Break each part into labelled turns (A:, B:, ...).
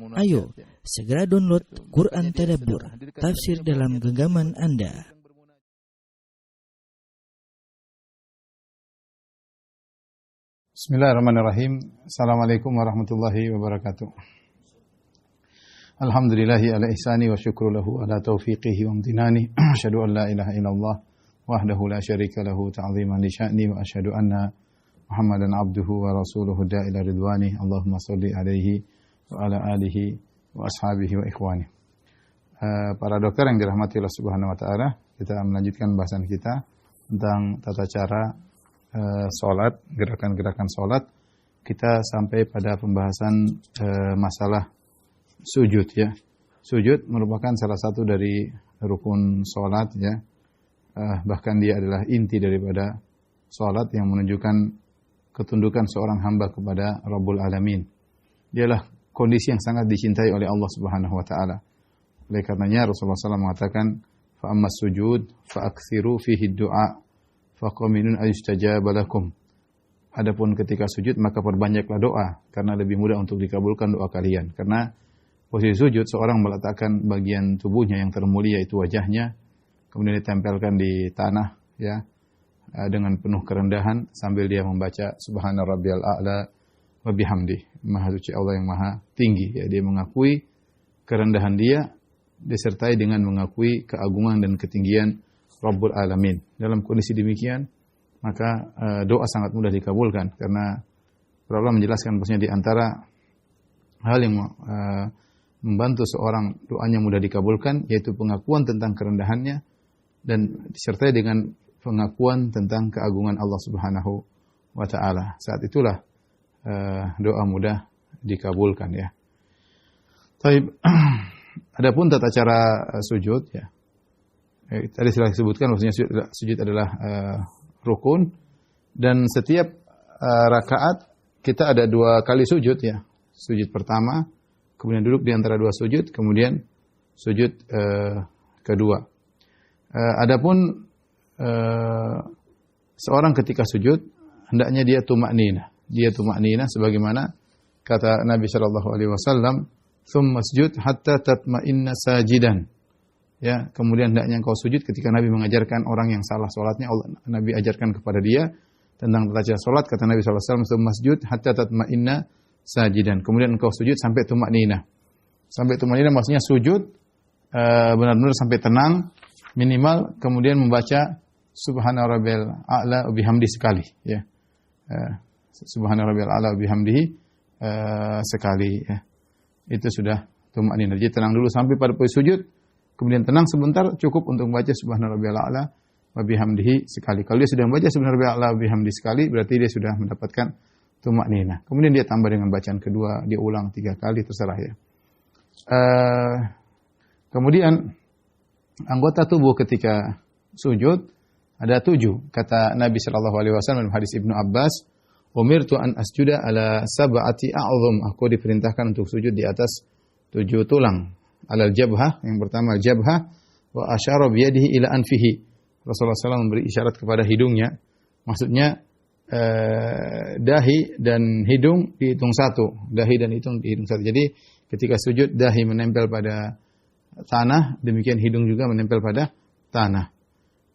A: Ayo, segera download Quran Tadabbur, tafsir dalam genggaman Anda.
B: Bismillahirrahmanirrahim. Assalamualaikum warahmatullahi wabarakatuh. Alhamdulillahi ala ihsani wa syukru lahu ala taufiqihi wa amtinani. Asyhadu an la ilaha illallah wahdahu la syarika lahu ta'ziman li sya'ni wa asyhadu anna Muhammadan abduhu wa rasuluhu da'ila ridwani. Allahumma shalli alaihi wa ala alihi wa ashabihi wa ikhwani. Para dokter yang dirahmati Allah Subhanahu wa taala, kita melanjutkan bahasan kita tentang tata cara salat, gerakan-gerakan salat. Kita sampai pada pembahasan masalah sujud ya. Sujud merupakan salah satu dari rukun salat ya. Bahkan dia adalah inti daripada salat yang menunjukkan ketundukan seorang hamba kepada Rabbul Alamin. Dialah kondisi yang sangat dicintai oleh Allah Subhanahu wa taala. Oleh karenanya Rasulullah SAW mengatakan, "Fa ammas sujud fa aktsiru fihi du'a fa qaminun ayustajaba lakum." Adapun ketika sujud maka perbanyaklah doa karena lebih mudah untuk dikabulkan doa kalian. Karena posisi sujud seorang meletakkan bagian tubuhnya yang termulia itu wajahnya, kemudian ditempelkan di tanah ya dengan penuh kerendahan sambil dia membaca Subhana rabbiyal a'la wa bihamdi. Maha suci Allah yang maha tinggi ya, dia mengakui kerendahan dia disertai dengan mengakui keagungan dan ketinggian Rabbul Alamin. Dalam kondisi demikian maka doa sangat mudah dikabulkan karena Allah menjelaskan bahwasanya di antara hal yang membantu seorang doanya mudah dikabulkan yaitu pengakuan tentang kerendahannya dan disertai dengan pengakuan tentang keagungan Allah Subhanahu wa taala. Saat itulah doa mudah dikabulkan ya. Baik. Adapun tata cara sujud ya. Tadi sudah disebutkan maksudnya sujud adalah rukun dan setiap rakaat kita ada 2 kali sujud ya. Sujud pertama, kemudian duduk di antara 2 sujud, kemudian sujud kedua. Adapun seorang ketika sujud hendaknya dia tumakninah. Dia tumakninah sebagaimana kata Nabi sallallahu alaihi wasallam, "Tsumma sujud hatta tatma'inna sajidan." Ya, kemudian hendaknya engkau sujud ketika Nabi mengajarkan orang yang salah salatnya, Nabi ajarkan kepada dia tentang tata cara salat, kata Nabi sallallahu alaihi wasallam, "Tsumma sujud hatta tatma'inna sajidan." Kemudian engkau sujud sampai tumakninah. Sampai tumakninah maksudnya sujud benar-benar sampai tenang minimal, kemudian membaca Subhana rabbiyal a'la wa bihamdi sekali ya. Subhana rabbiyal a'la wa bihamdihi sekali ya. Itu sudah tumakninah. Jadi tenang dulu sampai pada posisi sujud, kemudian tenang sebentar cukup untuk membaca Subhana rabbiyal a'la wa bihamdihi sekali. Kalau dia sudah membaca Subhana rabbiyal a'la wa bihamdihi sekali, berarti dia sudah mendapatkan tumakninah. Kemudian dia tambah dengan bacaan kedua, dia ulang 3 kali terserah ya. Kemudian anggota tubuh ketika sujud ada 7. Kata Nabi sallallahu alaihi wasallam dalam hadis Ibnu Abbas, "Umirtu an asjuda ala sab'ati a'dham." Aku diperintahkan untuk sujud di atas 7 tulang. Alal jabhah, yang pertama al-jabhah, wa asyara bi yadihi ila anfihi. Rasulullah SAW memberi isyarat kepada hidungnya. Maksudnya dahi dan hidung dihitung 1. Dahi dan hidung dihitung 1. Jadi ketika sujud dahi menempel pada tanah, demikian hidung juga menempel pada tanah.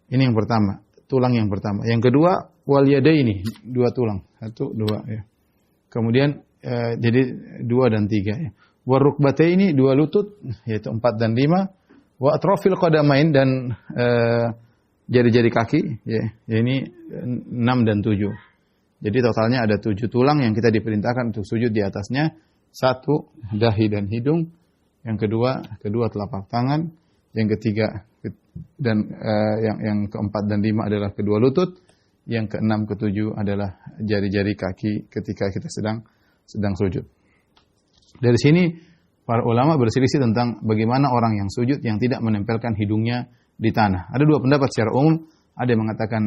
B: Ini yang pertama, tulang yang pertama. Yang kedua, wal yadaini, 2 tulang. 1, 2 ya. Kemudian jadi 2 dan 3 ya. Wa rukbataini, 2 lutut yaitu 4 dan 5. Wa atrafil qadamain dan jari-jari kaki ya. Ini 6 dan 7. Jadi totalnya ada 7 tulang yang kita diperintahkan untuk sujud di atasnya. 1 dahi dan hidung. Yang kedua telapak tangan. Yang ketiga dan yang keempat dan 5 adalah kedua lutut, yang keenam ketujuh adalah jari-jari kaki ketika kita sedang sujud. Dari sini para ulama berselisih tentang bagaimana orang yang sujud yang tidak menempelkan hidungnya di tanah. Ada 2 pendapat secara umum, ada yang mengatakan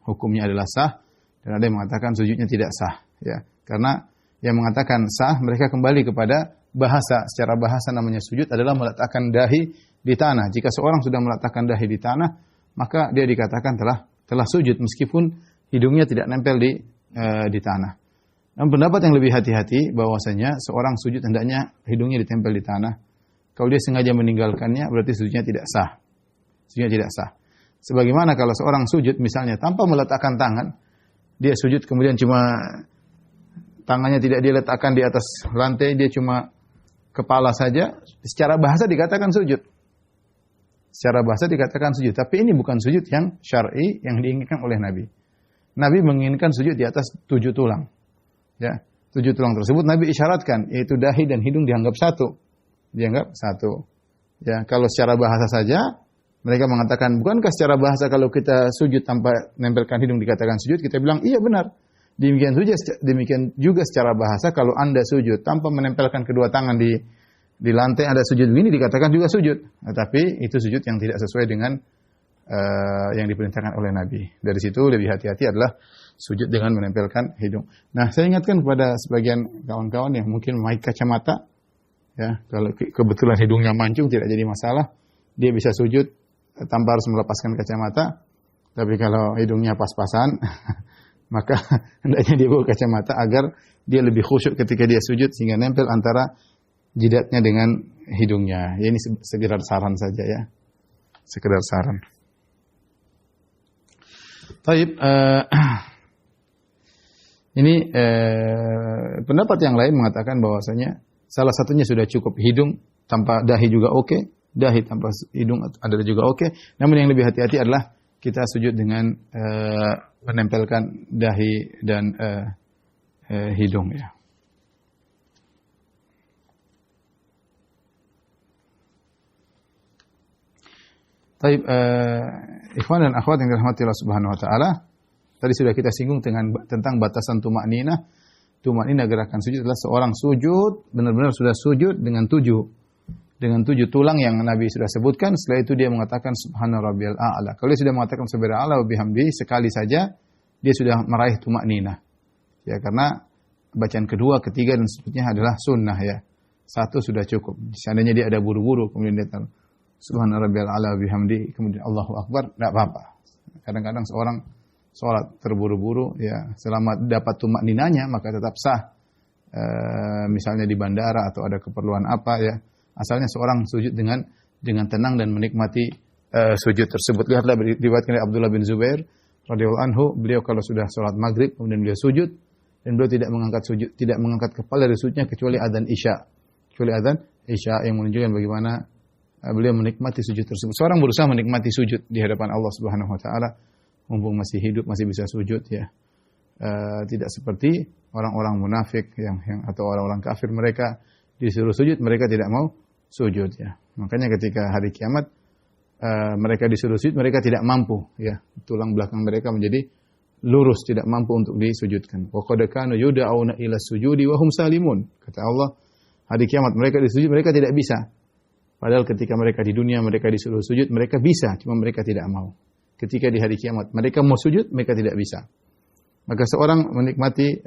B: hukumnya adalah sah dan ada yang mengatakan sujudnya tidak sah ya. Karena yang mengatakan sah mereka kembali kepada bahasa. Secara bahasa namanya sujud adalah meletakkan dahi di tanah. Jika seorang sudah meletakkan dahi di tanah, maka dia dikatakan telah sujud meskipun hidungnya tidak nempel di tanah. Dan pendapat yang lebih hati-hati bahwasanya seorang sujud hendaknya hidungnya ditempel di tanah. Kalau dia sengaja meninggalkannya berarti sujudnya tidak sah. Sujudnya tidak sah. Sebagaimana kalau seorang sujud misalnya tanpa meletakkan tangan, dia sujud kemudian cuma tangannya tidak dia letakkan di atas lantai, dia cuma kepala saja, secara bahasa dikatakan sujud. Secara bahasa dikatakan sujud, tapi ini bukan sujud yang syar'i yang diinginkan oleh Nabi. Nabi menginginkan sujud di atas 7 tulang. Ya, 7 tulang tersebut Nabi isyaratkan, yaitu dahi dan hidung dianggap satu. Dianggap satu. Ya, kalau secara bahasa saja mereka mengatakan, bukankah secara bahasa kalau kita sujud tanpa nempelkan hidung dikatakan sujud? Kita bilang, iya benar. Demikian juga secara bahasa kalau Anda sujud tanpa menempelkan kedua tangan di lantai, ada sujud begini dikatakan juga sujud. Nah, tapi itu sujud yang tidak sesuai dengan yang diperintahkan oleh Nabi. Dari situ lebih hati-hati adalah sujud dengan menempelkan hidung. Nah, saya ingatkan kepada sebagian kawan-kawan yang mungkin memakai kacamata, ya, kalau kebetulan hidungnya mancung tidak jadi masalah, dia bisa sujud tanpa harus melepaskan kacamata. Tapi kalau hidungnya pas-pasan, maka hendaknya dia bawa kacamata agar dia lebih khusyuk ketika dia sujud sehingga nempel antara jidatnya dengan hidungnya. Ya, ini sekedar saran saja ya. Sekedar saran. Taib, ini pendapat yang lain mengatakan bahwasanya salah satunya sudah cukup hidung tanpa dahi juga oke. Dahi tanpa hidung ada juga oke. Namun yang lebih hati-hati adalah kita sujud dengan menempelkan dahi dan hidung ya. Taib, ikhwan dan akhwat yang dirahmati Allah Subhanahu wa taala, tadi sudah kita singgung tentang batasan tumakninah. Tumakninah gerakan sujud adalah seorang sujud benar-benar sudah sujud dengan tujuh tulang yang Nabi sudah sebutkan. Setelah itu dia mengatakan subhana rabbiyal a'la. Kalau dia sudah mengatakan subhana Allah wa bihamdi sekali saja, dia sudah meraih tumakninah. Ya, karena bacaan kedua, ketiga dan seterusnya adalah sunnah ya. Satu sudah cukup. Seandainya dia ada buru-buru kemudian dia subhana rabbiyal a'la wa bihamdi kemudian Allahu akbar, enggak apa-apa. Kadang-kadang seorang salat terburu-buru ya, selama dapat tumakninahnya maka tetap sah. Misalnya di bandara atau ada keperluan apa ya. Asalnya seorang sujud dengan tenang dan menikmati sujud tersebut. Lihatlah diriwayatkan oleh Abdullah bin Zubair radhiyallahu anhu, beliau kalau sudah salat maghrib kemudian beliau sujud dan beliau tidak mengangkat kepala dari sujudnya kecuali adzan Isya. Kecuali adzan Isya yang menunjukkan bagaimana beliau menikmati sujud tersebut. Seorang berusaha menikmati sujud di hadapan Allah Subhanahu wa taala, mumpung masih hidup, masih bisa sujud ya. Tidak seperti orang-orang munafik yang atau orang-orang kafir, mereka disuruh sujud mereka tidak mau sujud ya. Makanya ketika hari kiamat mereka disuruh sujud mereka tidak mampu ya. Tulang belakang mereka menjadi lurus, tidak mampu untuk disujudkan. Wa qad kanu yud'auna ila sujudi wa hum salimun. Kata Allah, hari kiamat mereka disujud mereka tidak bisa. Padahal ketika mereka di dunia mereka disuruh sujud mereka bisa, cuma mereka tidak mau. Ketika di hari kiamat mereka mau sujud mereka tidak bisa. Maka seorang menikmati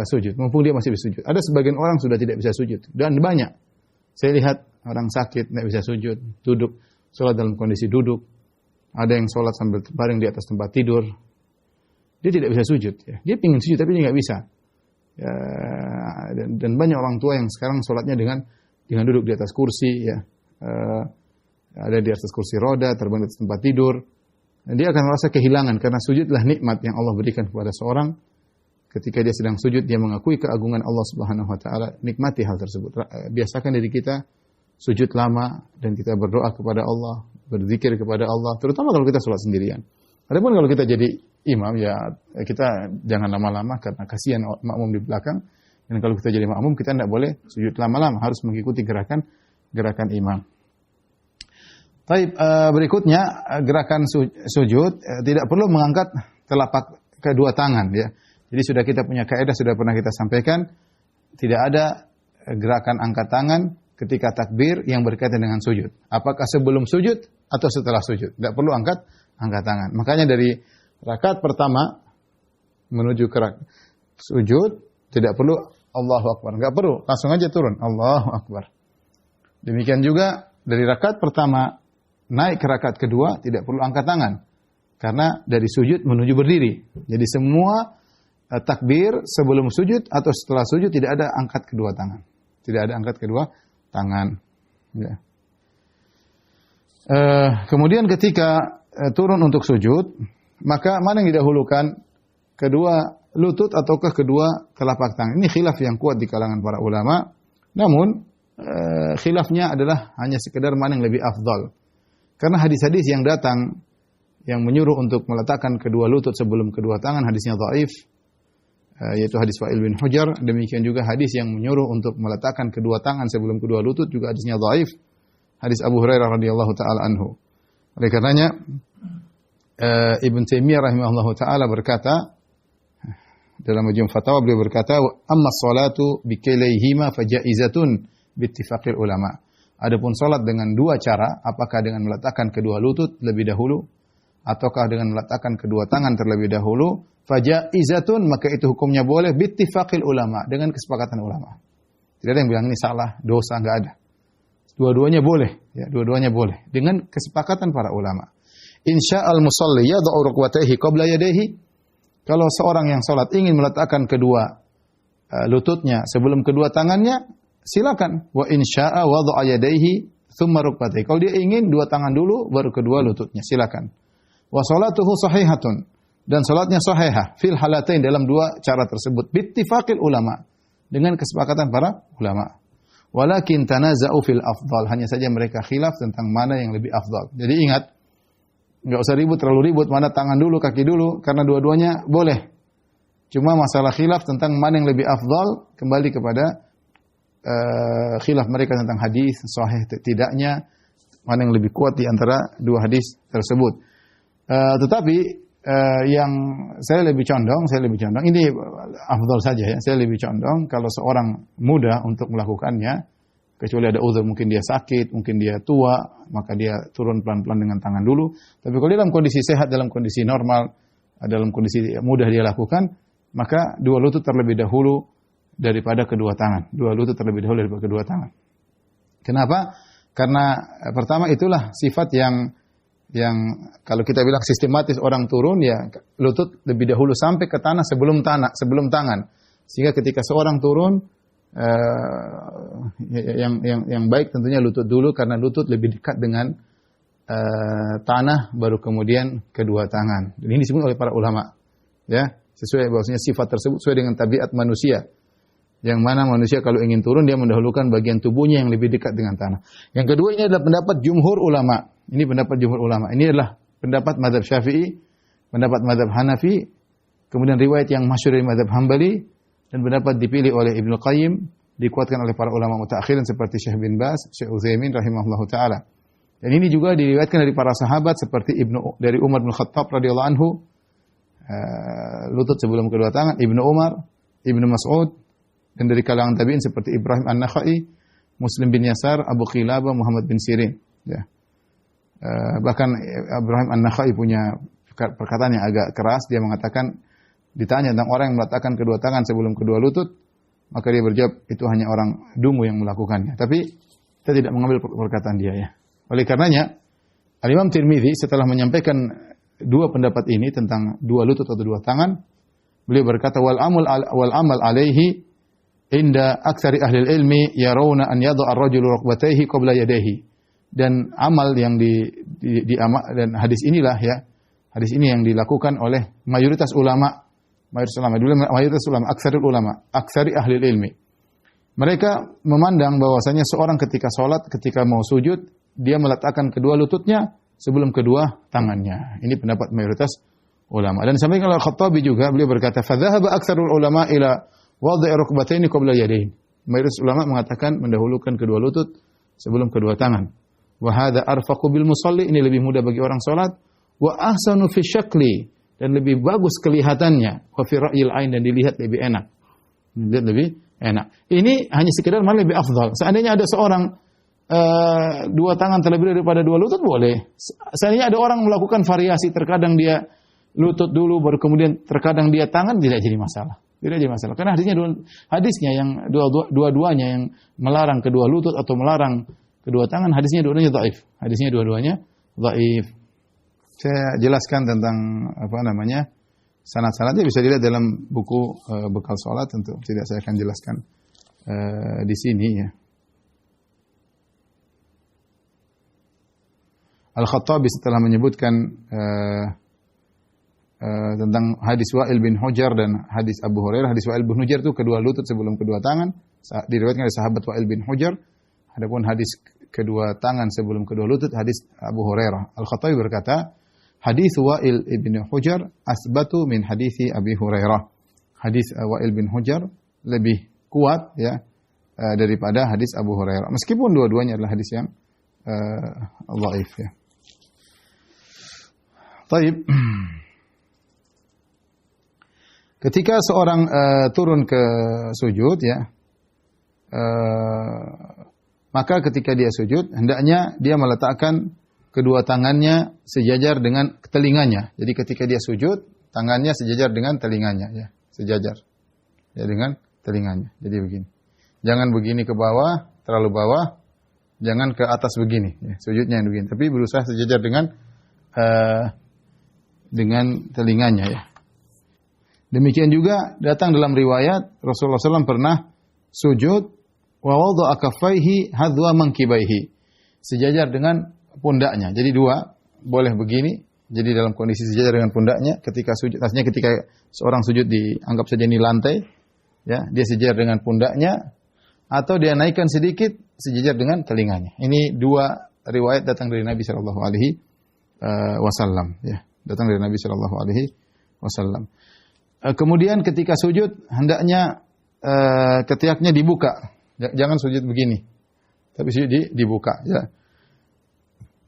B: sujud, mumpung dia masih bisa sujud. Ada sebagian orang sudah tidak bisa sujud dan banyak. Saya lihat orang sakit tidak bisa sujud, duduk, sholat dalam kondisi duduk. Ada yang sholat sambil terbaring di atas tempat tidur. Dia tidak bisa sujud. Ya. Dia ingin sujud tapi dia nggak bisa. Ya, dan banyak orang tua yang sekarang sholatnya dengan duduk di atas kursi. Ya. Ada di atas kursi roda, terbang di atas tempat tidur. Dan dia akan merasa kehilangan karena sujudlah nikmat yang Allah berikan kepada seorang. Ketika dia sedang sujud, dia mengakui keagungan Allah Subhanahu wa taala, nikmati hal tersebut. Biasakan diri kita sujud lama dan kita berdoa kepada Allah, berzikir kepada Allah, terutama kalau kita sholat sendirian. Adapun kalau kita jadi imam ya kita jangan lama-lama karena kasihan makmum di belakang. Dan kalau kita jadi makmum kita tidak boleh sujud lama-lama, harus mengikuti gerakan imam. Baik, berikutnya gerakan sujud tidak perlu mengangkat telapak kedua tangan ya. Jadi sudah kita punya kaidah, sudah pernah kita sampaikan, tidak ada gerakan angkat tangan ketika takbir yang berkaitan dengan sujud. Apakah sebelum sujud atau setelah sujud? Tidak perlu angkat tangan. Makanya dari rakaat pertama menuju ke sujud tidak perlu Allahu Akbar. Enggak perlu, langsung aja turun Allahu Akbar. Demikian juga dari rakaat pertama naik ke rakaat kedua tidak perlu angkat tangan. Karena dari sujud menuju berdiri. Jadi semua takbir sebelum sujud atau setelah sujud tidak ada angkat kedua tangan. Tidak ada angkat kedua tangan. Ya. Kemudian ketika turun untuk sujud, maka mana yang didahulukan? Kedua lutut ataukah kedua telapak tangan? Ini khilaf yang kuat di kalangan para ulama. Namun khilafnya adalah hanya sekedar mana yang lebih afdal. Karena hadis-hadis yang datang yang menyuruh untuk meletakkan kedua lutut sebelum kedua tangan, hadisnya dhaif, yaitu hadis Wa'il bin Hujar. Demikian juga hadis yang menyuruh untuk meletakkan kedua tangan sebelum kedua lutut juga hadisnya dhaif. Hadis Abu Hurairah radhiyallahu taala anhu. Oleh karenanya Ibn Taimiyah rahimahullahu taala berkata dalam Majmu' Fatawa, beliau berkata, "Amma sholatu bi kilayhima fajaizatun bittifaqil ulama." Adapun salat dengan dua cara, apakah dengan meletakkan kedua lutut lebih dahulu ataukah dengan meletakkan kedua tangan terlebih dahulu, fajaizatun, maka itu hukumnya boleh bittifaqil ulama, dengan kesepakatan ulama. Tidak ada yang bilang ini salah, dosa, enggak ada. Dua-duanya boleh, ya, dua-duanya boleh dengan kesepakatan para ulama. Insya'al musalli yad'u rukbatayhi qabla yadayhi. Kalau seorang yang salat ingin meletakkan kedua lututnya sebelum kedua tangannya, silakan. Wa insya'a wada'a yadayhi thumma rukbatayhi. Kalau dia ingin dua tangan dulu baru kedua lututnya, silakan. Wa salatuhu sahihatun, dan salatnya sahihah fil halatain, dalam dua cara tersebut bittifaqil ulama, dengan kesepakatan para ulama. Walakin tanaza'u fil afdal, hanya saja mereka khilaf tentang mana yang lebih afdal. Jadi ingat, enggak usah ribut, terlalu ribut mana tangan dulu, kaki dulu, karena dua-duanya boleh. Cuma masalah khilaf tentang mana yang lebih afdal kembali kepada khilaf mereka tentang hadis sahih tidaknya, mana yang lebih kuat di antara dua hadis tersebut. Tetapi yang saya lebih condong, ini afdal saja ya, saya lebih condong kalau seorang muda untuk melakukannya, kecuali ada uzur, mungkin dia sakit, mungkin dia tua, maka dia turun pelan-pelan dengan tangan dulu. Tapi kalau dalam kondisi sehat, dalam kondisi normal, dalam kondisi mudah dia lakukan, maka dua lutut terlebih dahulu daripada kedua tangan. Dua lutut terlebih dahulu daripada kedua tangan. Kenapa? Karena pertama itulah sifat yang kalau kita bilang sistematis, orang turun ya lutut lebih dahulu sampai ke tanah sebelum tangan. Sehingga ketika seorang turun yang baik tentunya lutut dulu, karena lutut lebih dekat dengan tanah baru kemudian kedua tangan. Dan ini disebut oleh para ulama. Ya, sesuai bahwasanya sifat tersebut sesuai dengan tabiat manusia. Yang mana manusia kalau ingin turun dia mendahulukan bagian tubuhnya yang lebih dekat dengan tanah. Yang kedua, ini adalah pendapat jumhur ulama. Ini pendapat jumhur ulama. Ini adalah pendapat mazhab Syafi'i, pendapat mazhab Hanafi, kemudian riwayat yang masyhur dari mazhab Hambali, dan pendapat dipilih oleh Ibnu Qayyim, dikuatkan oleh para ulama mutaakhirin seperti Syekh bin Baz, Syekh Utsaimin rahimahullahu taala. Dan ini juga diriwayatkan dari para sahabat seperti dari Umar bin Khattab radhiyallahu anhu, lutut sebelum kedua tangan, Ibnu Umar, Ibnu Mas'ud, dan dari kalangan tabi'in seperti Ibrahim An-Nakhai, Muslim bin Yasar, Abu Qilabah, Muhammad bin Sirin. Ya. Bahkan Ibrahim An-Nakhai punya perkataan yang agak keras. Dia mengatakan, ditanya tentang orang yang meletakkan kedua tangan sebelum kedua lutut, maka dia berjawab, itu hanya orang dungu yang melakukannya. Tapi kita tidak mengambil perkataan dia ya. Oleh karenanya, Al-Imam Tirmidzi setelah menyampaikan dua pendapat ini tentang dua lutut atau dua tangan, beliau berkata, wal amal alaihi inda aktsari ahli ilmi yarawna an yad'a ar-rajulu rukbatayhi qabla yadayhi. Dan amal yang dan hadis inilah ya, hadis ini yang dilakukan oleh mayoritas ulama, aksari ahli ilmi. Mereka memandang bahwasanya seorang ketika salat, ketika mau sujud, dia meletakkan kedua lututnya sebelum kedua tangannya. Ini pendapat mayoritas ulama. Dan disampaikan oleh Khattabi juga, beliau berkata, fa dhahaba aktsarul ulama ila wad'i rukbataini qabla yadayn. Mayoritas ulama mengatakan mendahulukan kedua lutut sebelum kedua tangan. Wa hadza arfaqu bil musalli, ini lebih mudah bagi orang salat. Wa ahsanu fi syakli, dan lebih bagus kelihatannya. Wa fi ra'yil ain, dan dilihat lebih enak. Dilihat lebih enak. Ini hanya sekedar mana lebih afdal. Seandainya ada seorang dua tangan terlebih daripada dua lutut boleh. Seandainya ada orang melakukan variasi, terkadang dia lutut dulu baru kemudian terkadang dia tangan, tidak jadi masalah. Tidak jadi masalah. Karena hadisnya yang dua-duanya yang melarang kedua lutut atau melarang kedua tangan, hadisnya dua-duanya dhaif. Hadisnya dua-duanya dhaif. Saya jelaskan tentang Sanad-sanadnya bisa dilihat dalam buku bekal salat, tentu tidak saya akan jelaskan di sini ya. Al-Khattabi setelah menyebutkan tentang hadis Wa'il bin Hujr dan hadis Abu Hurairah. Hadis Wa'il bin Hujr itu kedua lutut sebelum kedua tangan, diriwayatkan oleh sahabat Wa'il bin Hujr. Adapun hadis kedua tangan sebelum kedua lutut hadis Abu Hurairah. Al-Khattabi berkata, hadis Wa'il bin Hujr asbatu min hadisi Abi Hurairah. Hadis Wa'il bin Hujr lebih kuat ya daripada hadis Abu Hurairah. Meskipun dua-duanya adalah hadis yang dhaif ya. Baik. Ketika seorang turun ke sujud ya, maka ketika dia sujud hendaknya dia meletakkan kedua tangannya sejajar dengan telinganya. Jadi ketika dia sujud, tangannya sejajar dengan telinganya ya, sejajar ya dengan telinganya. Jadi begini. Jangan begini ke bawah, terlalu bawah, jangan ke atas begini ya, sujudnya yang begini, tapi berusaha sejajar dengan telinganya ya. Demikian juga datang dalam riwayat Rasulullah SAW pernah sujud wa wada'a kaffaihi hadwa mankibaihi, sejajar dengan pundaknya. Jadi dua, boleh begini, jadi dalam kondisi sejajar dengan pundaknya ketika sujud. Artinya ketika seorang sujud dianggap saja ini lantai, ya, dia sejajar dengan pundaknya, atau dia naikkan sedikit sejajar dengan telinganya. Ini dua riwayat datang dari Nabi Shallallahu Alaihi Wasallam. Ya, datang dari Nabi Shallallahu Alaihi Wasallam. Kemudian ketika sujud hendaknya ketiaknya dibuka, jangan sujud begini, tapi sujud dibuka. Ya,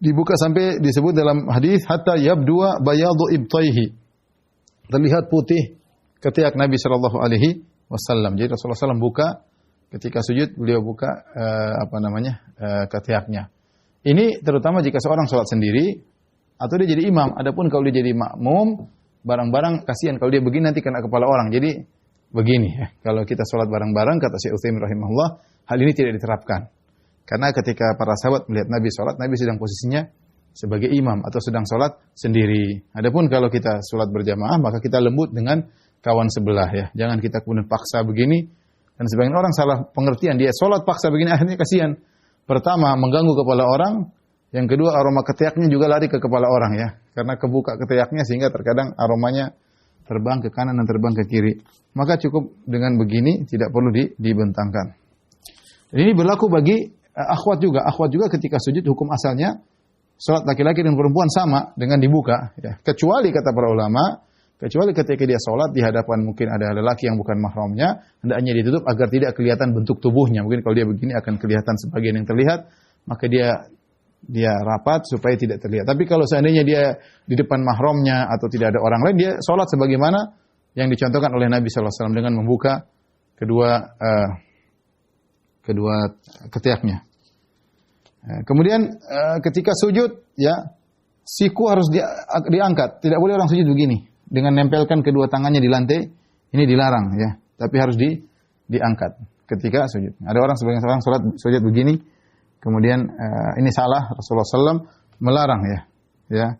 B: dibuka sampai disebut dalam hadis hatta yabdua bayadu ibtaihi, terlihat putih ketiak Nabi Shallallahu Alaihi Wasallam. Jadi Rasulullah SAW buka ketika sujud, beliau buka ketiaknya. Ini terutama jika seorang sholat sendiri atau dia jadi imam. Adapun kalau dia jadi makmum, barang-barang kasihan kalau dia begini nanti kena kepala orang. Jadi begini ya. Kalau kita sholat bareng-bareng, kata Syekh Utsaimin rahimahullah, hal ini tidak diterapkan. Karena ketika para sahabat melihat Nabi sholat, Nabi sedang posisinya sebagai imam atau sedang sholat sendiri. Adapun kalau kita sholat berjamaah, maka kita lembut dengan kawan sebelah ya. Jangan kita kemudian paksa begini. Dan sebagian orang salah pengertian, dia sholat paksa begini, akhirnya kasihan. Pertama, mengganggu kepala orang. Yang kedua, aroma ketiaknya juga lari ke kepala orang ya. Karena kebuka ketiaknya sehingga terkadang aromanya terbang ke kanan dan terbang ke kiri. Maka cukup dengan begini, tidak perlu dibentangkan. Ini berlaku bagi akhwat juga. Akhwat juga ketika sujud hukum asalnya, salat laki-laki dan perempuan sama dengan dibuka. Ya. Kecuali kata para ulama, kecuali ketika dia salat di hadapan mungkin ada lelaki yang bukan mahramnya, hendaknya ditutup agar tidak kelihatan bentuk tubuhnya. Mungkin kalau dia begini akan kelihatan sebagian yang terlihat, maka dia rapat supaya tidak terlihat. Tapi kalau seandainya dia di depan mahramnya atau tidak ada orang lain, dia sholat sebagaimana yang dicontohkan oleh Nabi SAW dengan membuka kedua ketiaknya. Kemudian ketika sujud, ya, siku harus diangkat. Tidak boleh orang sujud begini dengan nempelkan kedua tangannya di lantai. Ini dilarang, ya. Tapi harus diangkat ketika sujud. Ada orang sebagian orang sholat sujud begini. Kemudian ini salah, Rasulullah SAW melarang ya.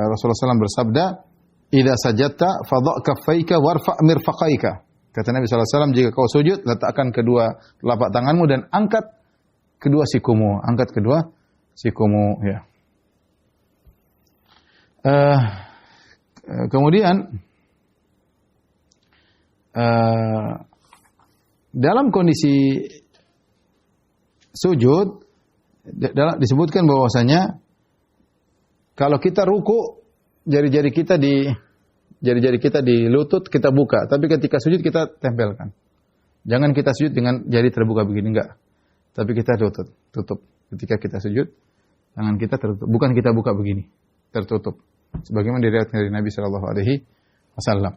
B: Rasulullah SAW bersabda, "Idza sajadta fadha' kaffaika warfa' mirfaqaika." Kata Nabi SAW, jika kau sujud, letakkan kedua telapak tanganmu dan angkat kedua sikumu, ya. Kemudian dalam kondisi sujud disebutkan bahwasanya kalau kita ruku, jari-jari kita di lutut kita buka, tapi ketika sujud kita tempelkan. Jangan kita sujud dengan jari terbuka begini, enggak. Tapi kita tutup. Ketika kita sujud, tangan kita tertutup, bukan kita buka begini, tertutup. Sebagaimana diriwayatkan dari Nabi sallallahu alaihi wasallam.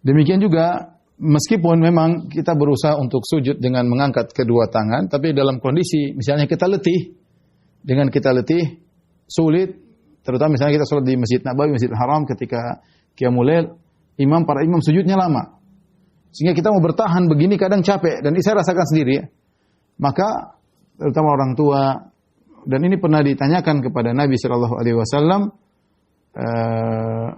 B: Demikian juga meskipun memang kita berusaha untuk sujud dengan mengangkat kedua tangan, tapi dalam kondisi misalnya kita letih, dengan kita letih sulit, terutama misalnya kita sholat di Masjid Nabawi, Masjidil Haram, ketika Qiyamul Lail, para imam sujudnya lama, sehingga kita mau bertahan begini kadang capek, dan saya rasakan sendiri ya. Maka terutama orang tua, dan ini pernah ditanyakan kepada Nabi sallallahu alaihi wasallam,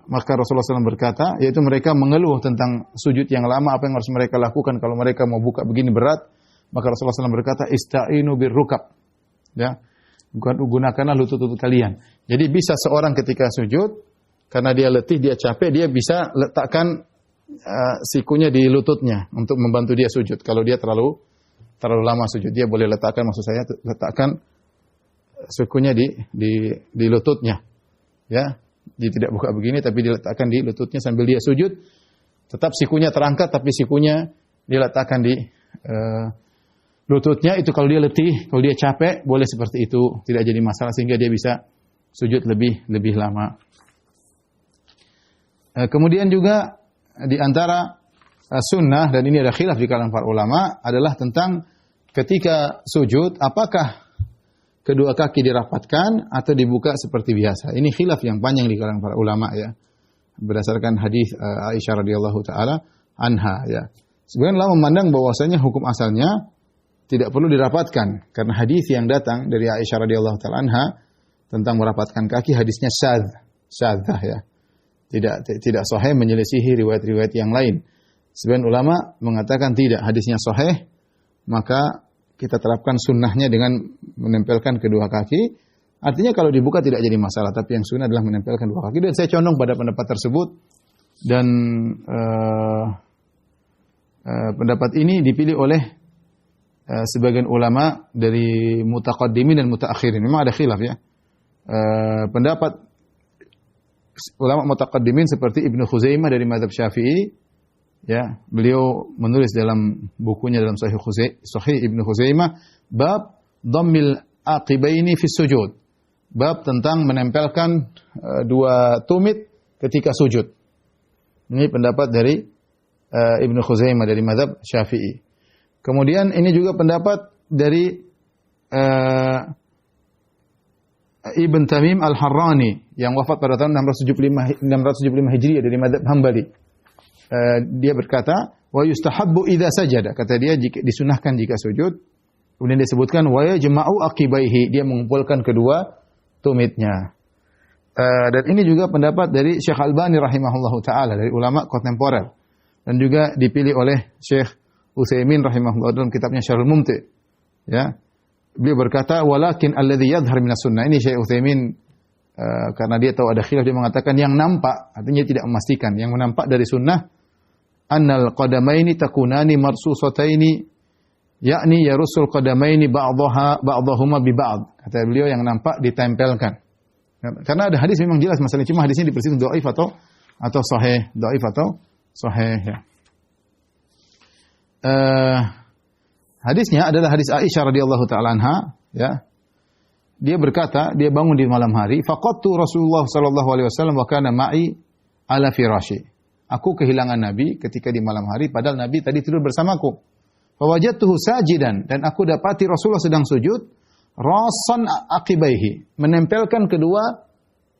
B: maka Rasulullah SAW berkata, yaitu mereka mengeluh tentang sujud yang lama, apa yang harus mereka lakukan kalau mereka mau buka begini berat. Maka Rasulullah SAW berkata, ista'inu birrukab. Ya, gunakanlah lutut-lutut kalian. Jadi bisa seorang ketika sujud, karena dia letih, dia capek, dia bisa letakkan sikunya di lututnya untuk membantu dia sujud. Kalau dia terlalu lama sujud, dia boleh letakkan, maksud saya letakkan sikunya di lututnya. Ya, dia tidak buka begini, tapi diletakkan di lututnya sambil dia sujud. Tetap sikunya terangkat, tapi sikunya diletakkan di lututnya. Itu kalau dia letih, kalau dia capek, boleh seperti itu, tidak jadi masalah, sehingga dia bisa sujud lebih lama. Kemudian juga di antara sunnah, dan ini ada khilaf di kalangan para ulama, adalah tentang ketika sujud, apakah kedua kaki dirapatkan atau dibuka seperti biasa. Ini khilaf yang panjang di kalangan para ulama ya. Berdasarkan hadis Aisyah radhiyallahu taala anha ya. Sebagian ulama memandang bahwasanya hukum asalnya tidak perlu dirapatkan karena hadis yang datang dari Aisyah radhiyallahu taala anha tentang merapatkan kaki hadisnya syadzah ya. Tidak sahih, menyelisihi riwayat-riwayat yang lain. Sebagian ulama mengatakan tidak, hadisnya sahih, maka kita terapkan sunnahnya dengan menempelkan kedua kaki. Artinya kalau dibuka tidak jadi masalah, tapi yang sunnah adalah menempelkan dua kaki. Dan saya condong pada pendapat tersebut. Dan pendapat ini dipilih oleh sebagian ulama dari mutaqaddimin dan mutaakhirin. Memang ada khilaf ya. Pendapat ulama mutaqaddimin seperti Ibnu Khuzaimah dari mazhab Syafi'i. Ya, beliau menulis dalam bukunya dalam Sahih Ibnu Khuzaimah bab dhammil aqibaini fi sujud. Bab tentang menempelkan dua tumit ketika sujud. Ini pendapat dari Ibnu Khuzaimah dari mazhab Syafi'i. Kemudian ini juga pendapat dari Ibn Tamim Al-Harrani yang wafat pada tahun 675 Hijriah dari mazhab Hambali. Dia berkata, wa yustahabbu idza sajada. Kata dia jika disunahkan jika sujud. Kemudian disebutkan wa yajma'u aqibaihi, dia mengumpulkan kedua tumitnya. Dan ini juga pendapat dari Syekh Albani rahimahullahu taala, dari ulama kontemporer. Dan juga dipilih oleh Syekh Utsaimin rahimahullah dalam kitabnya Syarhul Mumti'. Ya. Beliau berkata, walakin alladhi yadhhar minas sunnah. Ini Syekh Utsaimin karena dia tahu ada khilaf, dia mengatakan yang nampak, artinya tidak memastikan. Yang nampak dari sunnah, annal qadamaini takunani marsusataini, yakni yarusul qadamaini ba'dahuma bi ba'd. Kata beliau yang nampak ditempelkan. Karena ada hadis memang jelas masalahnya, cuma hadisnya diperselisihkan dhaif atau sahih, dhaif atau sahih ya. Hadisnya adalah hadis Aisyah radhiyallahu taala anha ya. Dia berkata, dia bangun di malam hari, faqattu Rasulullah sallallahu alaihi wasallam wa kana ma'i ala firashi. Aku kehilangan Nabi ketika di malam hari, padahal Nabi tadi tidur bersamaku. Fawajadtuhu sajidan, dan aku dapati Rasulullah sedang sujud, rasan aqibaihi, menempelkan kedua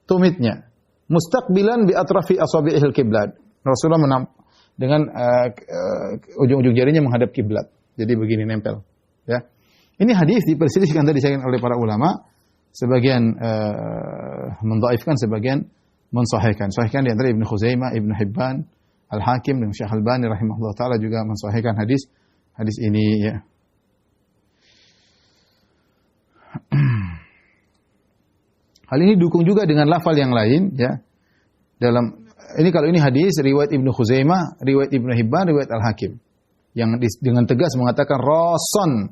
B: tumitnya, mustaqbilan bi atrafi asabi'ihil kiblat. Rasulullah dengan ujung-ujung jarinya menghadap kiblat. Jadi begini nempel, ya. Ini hadis diperselisihkan tadi oleh para ulama, sebagian mendhaifkan, sebagian mensahihkan. Sahihkan di antara Ibnu Khuzaimah, Ibnu Hibban, Al-Hakim dan Syekh Albani rahimahullah taala juga mensahihkan hadis ini ya. Hal ini didukung juga dengan lafal yang lain ya. Kalau ini hadis riwayat Ibnu Khuzaimah, riwayat Ibnu Hibban, riwayat Al-Hakim yang dengan tegas mengatakan rasan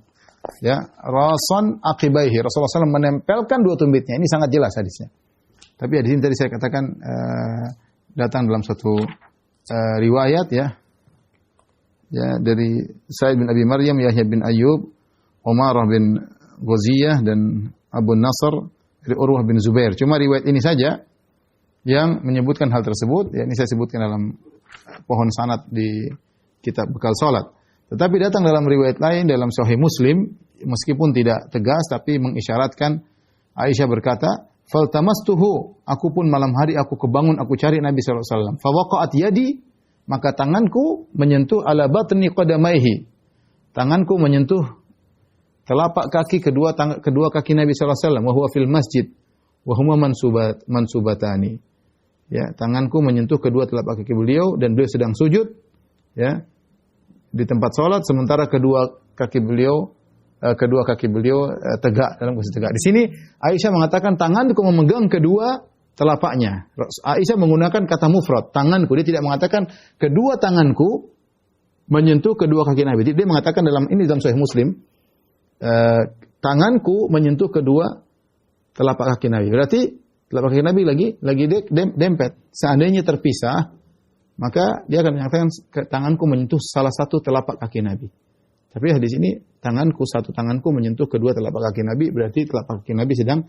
B: ya, rasan aqibaihi. Rasulullah SAW menempelkan dua tumitnya. Ini sangat jelas hadisnya. Tapi hadis ini tadi saya katakan datang dalam suatu riwayat ya dari Sa'id bin Abi Maryam, Yahya bin Ayyub, Umarah bin Ghaziyah dan Abu Nasr dari Urwah bin Zubair. Cuma riwayat ini saja yang menyebutkan hal tersebut. Ya, ini saya sebutkan dalam pohon sanad di kitab bekal salat. Tetapi datang dalam riwayat lain dalam Sahih Muslim, meskipun tidak tegas tapi mengisyaratkan, Aisyah berkata, faltamastuhu, aku pun malam hari aku kebangun, aku cari Nabi sallallahu alaihi wasallam. Fawaqa'at yadi, maka tanganku menyentuh ala batni qadamaihi. Tanganku menyentuh telapak kaki kedua kaki Nabi sallallahu alaihi wasallam wa huwa fil masjid wa huma mansubatani. Ya, tanganku menyentuh kedua telapak kaki beliau dan beliau sedang sujud, ya, di tempat salat, sementara kedua kaki beliau tegak, dalam posisi tegak. Di sini Aisyah mengatakan tanganku memegang kedua telapaknya. Aisyah menggunakan kata mufrad, tanganku. Dia tidak mengatakan kedua tanganku menyentuh kedua kaki Nabi. Dia mengatakan dalam Sahih Muslim, tanganku menyentuh kedua telapak kaki Nabi. Berarti telapak kaki Nabi lagi dempet. Seandainya terpisah, maka dia akan mengatakan tanganku menyentuh salah satu telapak kaki Nabi. Tapi di sini satu tanganku menyentuh kedua telapak kaki Nabi, berarti telapak kaki Nabi sedang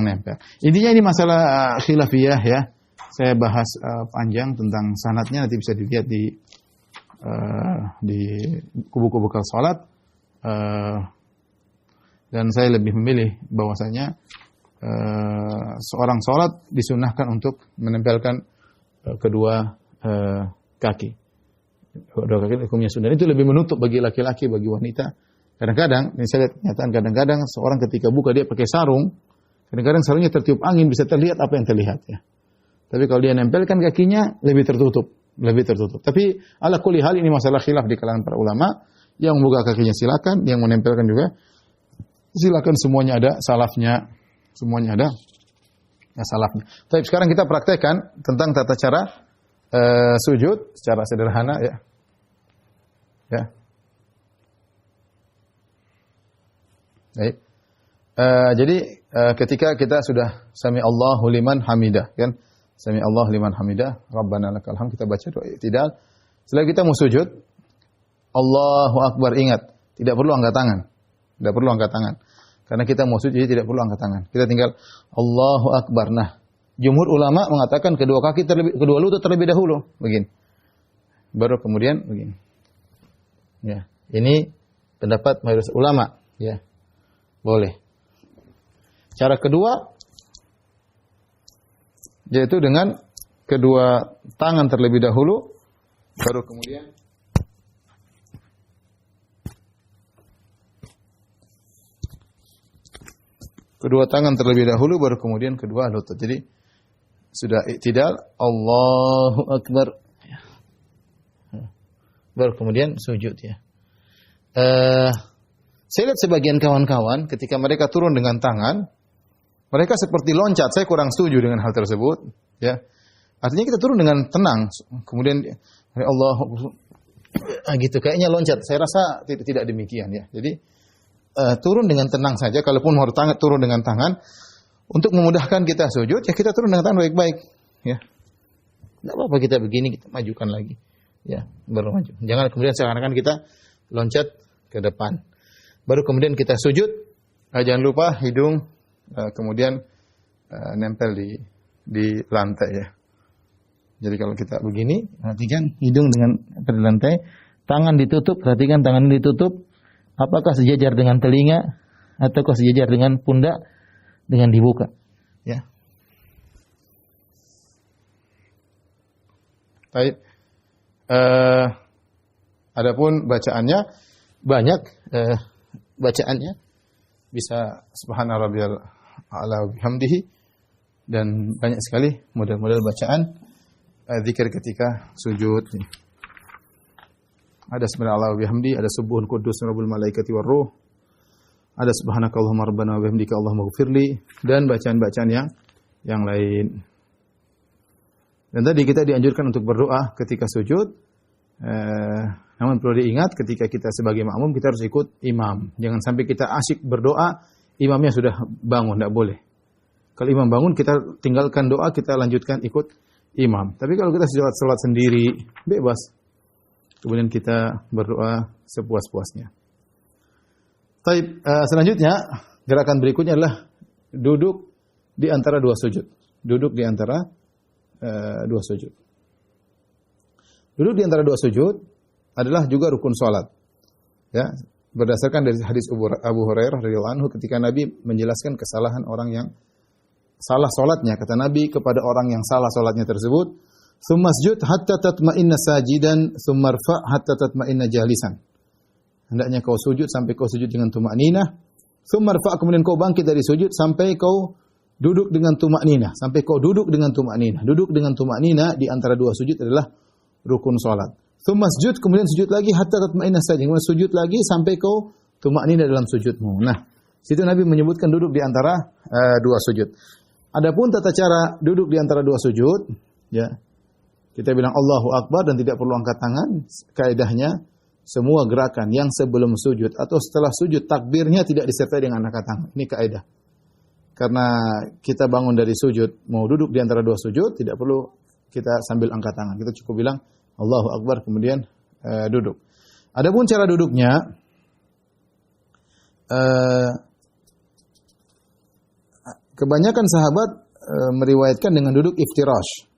B: nempel. Intinya ini masalah khilafiyah, ya. Saya bahas panjang tentang sanadnya, nanti bisa dilihat di buku bekal salat. Dan saya lebih memilih bahwasanya seorang salat disunahkan untuk menempelkan kedua kaki. Kedua kaki hukumnya sunnah. Itu lebih menutup bagi laki-laki, bagi wanita. Kadang-kadang, ini saya lihat kenyataan, kadang-kadang seorang ketika buka dia pakai sarung, kadang-kadang sarungnya tertiup angin, bisa terlihat apa yang terlihat, ya. Tapi kalau dia nempelkan kakinya, lebih tertutup. Tapi ala kulli hal ini masalah khilaf di kalangan para ulama. Yang membuka kakinya silakan, yang menempelkan juga silakan, semuanya ada salafnya. Semuanya ada salafnya. Tapi sekarang kita praktekkan tentang tata cara sujud secara sederhana, ya. Ya. Baik. Jadi ketika kita sudah sami Allahu liman hamidah, kan? Sami Allahu liman hamidah, Rabbana lakal hamd, kita baca doa i'tidal. Setelah kita mau sujud, Allahu akbar, ingat, tidak perlu angkat tangan. Tidak perlu angkat tangan. Karena kita mau sujud, jadi tidak perlu angkat tangan. Kita tinggal Allahu akbar. Nah, jumhur ulama mengatakan kedua lutut terlebih dahulu, begini. Baru kemudian begini. Ya, ini pendapat mayoritas ulama, ya. Boleh. Cara kedua yaitu dengan kedua tangan terlebih dahulu, baru kemudian kedua tangan terlebih dahulu, baru kemudian kedua lutut. Jadi sudah i'tidal, Allahu akbar, baru kemudian sujud, ya. Saya lihat sebagian kawan-kawan ketika mereka turun dengan tangan, mereka seperti loncat. Saya kurang setuju dengan hal tersebut, ya. Artinya kita turun dengan tenang, kemudian Allah gitu, kayaknya loncat. Saya rasa tidak demikian, ya. Jadi turun dengan tenang saja. Kalaupun mau turun dengan tangan untuk memudahkan kita sujud, ya kita turun dengan tangan baik-baik, ya. Tidak apa-apa kita begini, kita majukan lagi, ya, baru maju. Jangan kemudian seakan-akan kita loncat ke depan. Baru kemudian kita sujud, jangan lupa hidung kemudian nempel di lantai, ya. Jadi kalau kita begini, perhatikan hidung dengan nempel di lantai, tangan ditutup, perhatikan tangan ditutup, apakah sejajar dengan telinga ataukah sejajar dengan pundak dengan dibuka, ya. Baik. Adapun bacaannya banyak, bacaannya bisa subhana rabbiyal a'la wa bihamdihi, dan banyak sekali model-model bacaan zikir ketika sujud. Ada subhanallah wa bihamdi, ada subuhun quddus rabbul malaikati war ruh, ada subhanakallahumma rabbana wa bihamdika allahumma ighfirli, dan bacaan-bacaan yang lain. Dan tadi kita dianjurkan untuk berdoa ketika sujud. Namun perlu diingat ketika kita sebagai makmum kita harus ikut imam. Jangan sampai kita asyik berdoa, imamnya sudah bangun, tidak boleh. Kalau imam bangun kita tinggalkan doa, kita lanjutkan ikut imam. Tapi kalau kita salat sendiri, bebas. Kemudian kita berdoa sepuas-puasnya. Selanjutnya, gerakan berikutnya adalah duduk di antara dua sujud. Duduk di antara dua sujud. Duduk di antara dua sujud adalah juga rukun salat. Ya, berdasarkan dari hadis Abu Hurairah radhiyallahu anhu ketika Nabi menjelaskan kesalahan orang yang salah salatnya, kata Nabi kepada orang yang salah salatnya tersebut, "Tsumma sujud hatta tatma'inna sajidan, tsumma irfa' hatta tatma'inna jalisan." hendaknya kau sujud sampai kau sujud dengan tumakninah. Tsumma irfa', kemudian kau bangkit dari sujud sampai kau duduk dengan tumakninah, sampai kau duduk dengan tumakninah. Duduk dengan tumakninah di antara dua sujud adalah rukun salat. Tsumma sujud, kemudian sujud lagi hatta tatma'inna sajid. Kemudian sujud lagi sampai kau tumakninah dalam sujudmu. Nah, situ Nabi menyebutkan duduk di antara dua sujud. Adapun tata cara duduk di antara dua sujud, ya, kita bilang Allahu Akbar dan tidak perlu angkat tangan. Kaidahnya semua gerakan yang sebelum sujud atau setelah sujud takbirnya tidak disertai dengan angkat tangan. Ini kaidah. Karena kita bangun dari sujud, mau duduk di antara dua sujud, tidak perlu kita sambil angkat tangan. Kita cukup bilang Allahu Akbar kemudian duduk. Adapun cara duduknya, kebanyakan sahabat meriwayatkan dengan duduk iftirash.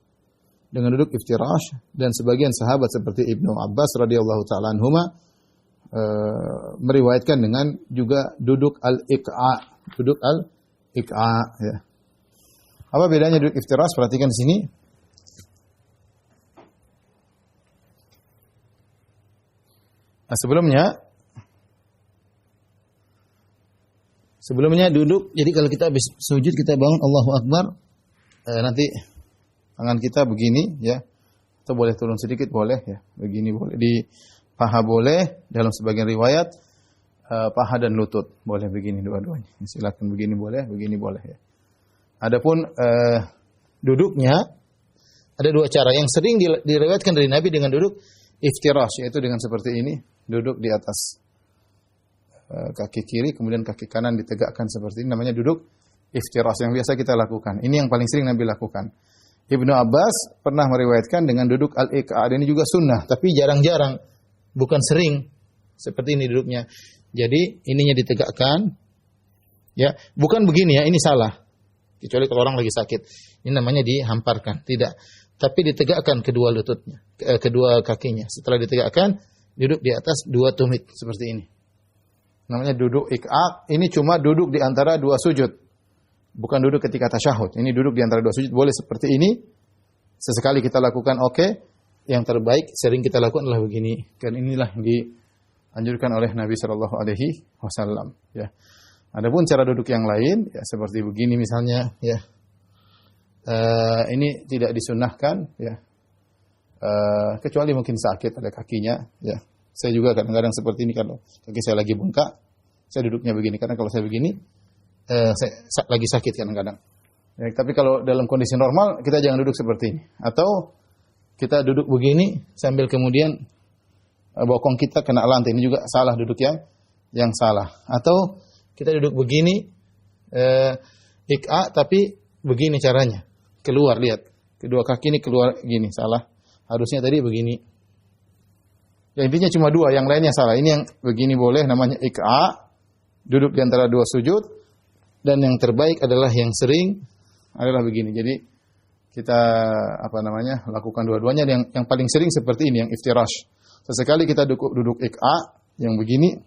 B: Dengan duduk iftirash, dan sebagian sahabat seperti Ibnu Abbas radhiyallahu taala anhuma meriwayatkan dengan juga duduk al-iqa', duduk al-iqa', ya. Apa bedanya duduk iftirash? Perhatikan di sini. Nah, sebelumnya duduk. Jadi kalau kita habis sujud kita bangun Allahu Akbar, nanti tangan kita begini, ya, atau boleh turun sedikit boleh, ya, begini boleh, di paha boleh, dalam sebagian riwayat paha dan lutut boleh begini dua-duanya. Silakan begini boleh, ya. Adapun duduknya ada dua cara yang sering diriwayatkan dari Nabi dengan duduk iftirash, yaitu dengan seperti ini, duduk di atas kaki kiri, kemudian kaki kanan ditegakkan seperti ini, namanya duduk iftirash yang biasa kita lakukan. Ini yang paling sering Nabi lakukan. Ibnu Abbas pernah meriwayatkan dengan duduk al-iqa', ini juga sunnah, tapi jarang-jarang, bukan sering seperti ini duduknya. Jadi ininya ditegakkan, ya, bukan begini ya, ini salah. Kecuali kalau orang lagi sakit, ini namanya dihamparkan, tidak. Tapi ditegakkan kedua lututnya, kedua kakinya. Setelah ditegakkan, duduk di atas dua tumit seperti ini. Namanya duduk iqa'. Ini cuma duduk di antara dua sujud. Bukan duduk ketika tasyahud. Ini duduk di antara dua sujud, boleh seperti ini. Sesekali kita lakukan, oke. Yang terbaik sering kita lakukan adalah begini. Dan inilah yang dianjurkan oleh Nabi sallallahu alaihi wasallam, ya. Adapun cara duduk yang lain, ya, seperti begini misalnya, ya. Ini tidak disunnahkan, ya. Kecuali mungkin sakit pada kakinya, ya. Saya juga kadang-kadang seperti ini, kalau kaki saya lagi bengkak, saya duduknya begini. Karena kalau saya begini, saya lagi sakit kadang-kadang. Ya, tapi kalau dalam kondisi normal, kita jangan duduk seperti ini. Atau kita duduk begini sambil kemudian bokong kita kena lantai. Ini juga salah, duduk yang salah. Atau kita duduk begini, iqa', tapi begini caranya. Keluar, lihat. Kedua kaki ini keluar gini, salah. Harusnya tadi begini. Ya, intinya cuma dua, yang lainnya salah. Ini yang begini boleh, namanya iqa'. Duduk di antara dua sujud. Dan yang terbaik adalah yang sering adalah begini. Jadi kita lakukan dua-duanya. Yang paling sering seperti ini, yang iftirash. Sesekali kita duduk iqa', yang begini,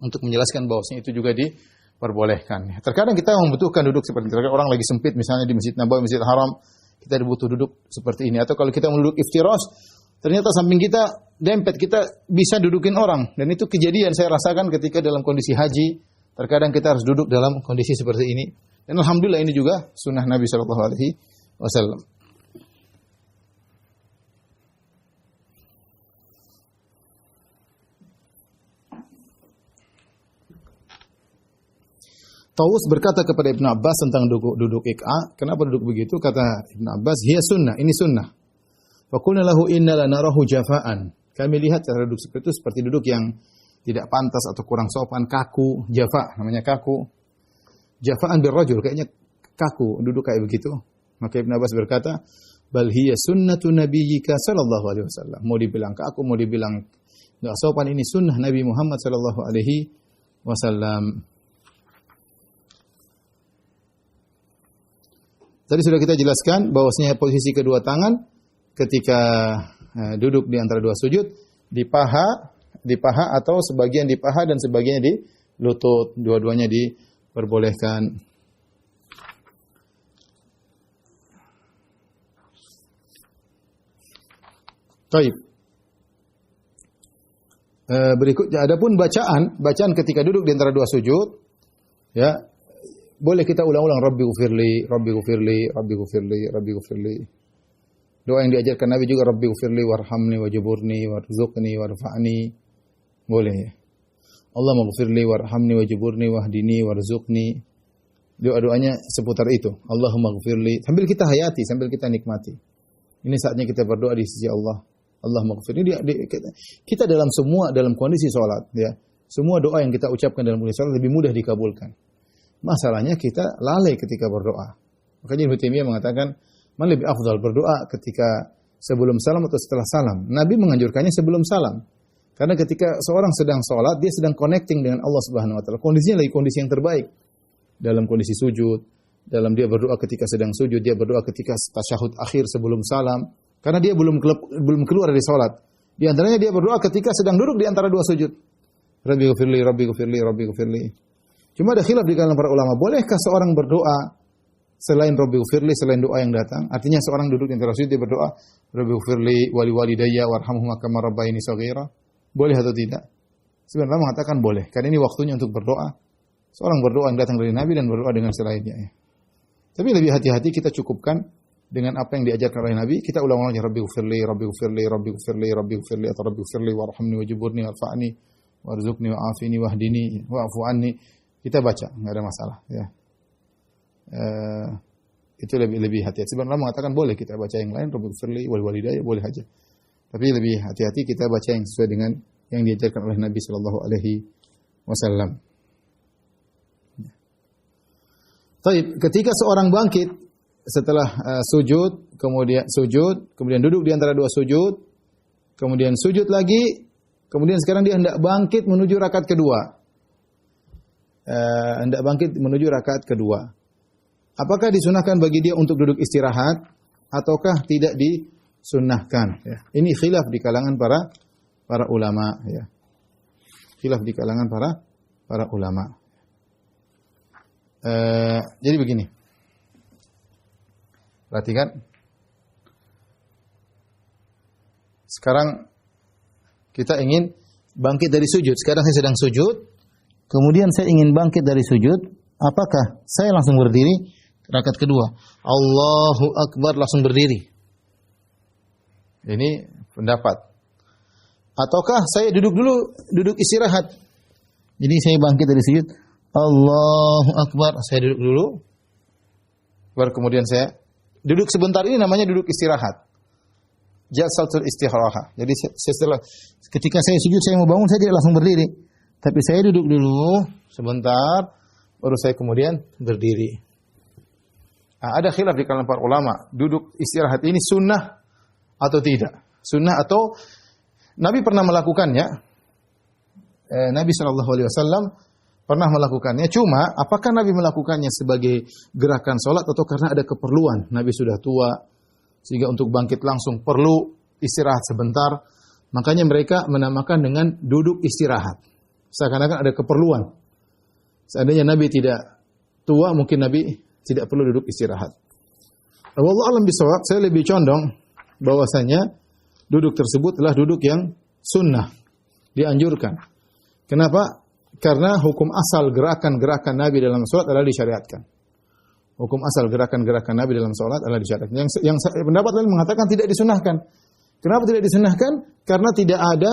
B: untuk menjelaskan bahwasanya itu juga diperbolehkan. Terkadang kita membutuhkan duduk seperti ini. Orang lagi sempit, misalnya di Masjid Nabawi, Masjid Haram, kita butuh duduk seperti ini. Atau kalau kita mau duduk iftirash, ternyata samping kita dempet, kita bisa dudukin orang. Dan itu kejadian saya rasakan ketika dalam kondisi haji. Terkadang kita harus duduk dalam kondisi seperti ini. Dan alhamdulillah ini juga sunnah Nabi sallallahu alaihi wasallam. Tawus berkata kepada Ibnu Abbas tentang duduk iqa', kenapa duduk begitu? Kata Ibnu Abbas, hiya sunnah, ini sunnah. Fa qulna lahu inna lanarahu jafa'an. Kami lihat cara duduk seperti itu seperti duduk yang tidak pantas atau kurang sopan, kaku, jafa, namanya kaku. Jafa'an birrajul, kayaknya kaku, duduk kayak begitu. Maka Ibnu Abbas berkata, bal hiya sunnatu nabiyyika sallallahu alaihi wasallam. Mau dibilang kaku, mau dibilang enggak sopan, ini sunnah Nabi Muhammad sallallahu alaihi wasallam. Tadi sudah kita jelaskan bahwasanya posisi kedua tangan ketika duduk di antara dua sujud di paha atau sebagian di paha dan sebagian di lutut, dua-duanya diperbolehkan. Baik. Berikutnya adapun bacaan ketika duduk di antara dua sujud, ya, boleh kita ulang-ulang Rabbi ghfirli, Rabbi ghfirli, Rabbi ghfirli, Rabbi ghfirli. Doa yang diajarkan Nabi juga Rabbi ghfirli warhamni wajburni warzuqni warfa'ni. Boleh ya. Allah maghfirli warhamni wajburni wahdini warzuqni. Doa-doanya seputar itu. Allahumma ghfirli. Sambil kita hayati, sambil kita nikmati. Ini saatnya kita berdoa di sisi Allah. Allah maghfirli. Kita dalam kondisi salat, ya. Semua doa yang kita ucapkan dalam kondisi salat lebih mudah dikabulkan. Masalahnya kita lalai ketika berdoa. Makanya Ibnu Taimiyah mengatakan, "Man lebih afdal berdoa ketika sebelum salam atau setelah salam?" Nabi menganjurkannya sebelum salam. Karena ketika seorang sedang salat, dia sedang connecting dengan Allah Subhanahu wa taala. Kondisinya lagi kondisi yang terbaik. Dalam kondisi sujud, dalam dia berdoa ketika sedang sujud, dia berdoa ketika tasyahud akhir sebelum salam, karena dia belum keluar dari salat. Di antaranya dia berdoa ketika sedang duduk di antara dua sujud. Rabbi ghfirli, Rabbi ghfirli, Rabbi ghfirli. Cuma ada khilaf di kalangan para ulama, bolehkah seorang berdoa selain Rabbi ghfirli, selain doa yang datang? Artinya seorang duduk di antara sujud dia berdoa Rabbi ghfirli wali walidayya warhamhuma kama rabbayani shaghira. Boleh atau tidak? Sebenarnya mengatakan boleh, karena ini waktunya untuk berdoa. Seorang berdoa yang datang dari Nabi dan berdoa dengan selainnya. Ya. Tapi lebih hati-hati kita cukupkan dengan apa yang diajarkan oleh Nabi. Kita ulang-ulang Rabbi ghfirli, Rabbi ghfirli, Rabbi ghfirli, Rabbi ghfirli, atau Rabbi ghfirli warhamni wajburni warfa'ni warzuqni wa'afini wahdini wa'fu anni. Kita baca, enggak ada masalah. Ya. Itu lebih hati-hati. Sebenarnya mengatakan boleh kita baca yang lain, Rabbi ghfirli wal walidayya, boleh aja. Tapi lebih hati-hati kita baca yang sesuai dengan yang diajarkan oleh Nabi sallallahu alaihi wasallam. Baik, ketika seorang bangkit setelah sujud, kemudian duduk di antara dua sujud, kemudian sujud lagi, kemudian sekarang dia hendak bangkit menuju rakaat kedua. Apakah disunahkan bagi dia untuk duduk istirahat ataukah tidak disunahkan? Ya. Ini khilaf di kalangan para ulama. Ya. Khilaf di kalangan para ulama. Jadi begini. Perhatikan. Sekarang kita ingin bangkit dari sujud. Sekarang saya sedang sujud. Kemudian saya ingin bangkit dari sujud. Apakah saya langsung berdiri? Rakaat kedua. Allahu Akbar langsung berdiri. Ini pendapat. Ataukah saya duduk istirahat. Jadi saya bangkit dari sujud. Allahu Akbar. Saya duduk dulu. Baru kemudian saya duduk sebentar, ini namanya duduk istirahat. Jalsatul istirahat. Jadi setelah ketika saya sujud, saya mau bangun, saya tidak langsung berdiri. Tapi saya duduk dulu sebentar, baru saya kemudian berdiri. Nah, ada khilaf di kalangan para ulama. Duduk istirahat ini sunnah atau tidak? Sunnah atau Nabi pernah melakukannya. Nabi SAW pernah melakukannya. Cuma, apakah Nabi melakukannya sebagai gerakan sholat atau karena ada keperluan? Nabi sudah tua, sehingga untuk bangkit langsung perlu istirahat sebentar. Makanya mereka menamakan dengan duduk istirahat. Seakan-akan ada keperluan. Seandainya Nabi tidak tua, mungkin Nabi tidak perlu duduk istirahat. Wallahu a'lam bishawab, saya lebih condong bahwasanya duduk tersebut adalah duduk yang sunnah, dianjurkan. Kenapa? Karena hukum asal gerakan-gerakan Nabi dalam salat adalah disyariatkan. Hukum asal gerakan-gerakan Nabi dalam salat adalah disyariatkan. Yang pendapat lain mengatakan tidak disunahkan. Kenapa tidak disunahkan? Karena tidak ada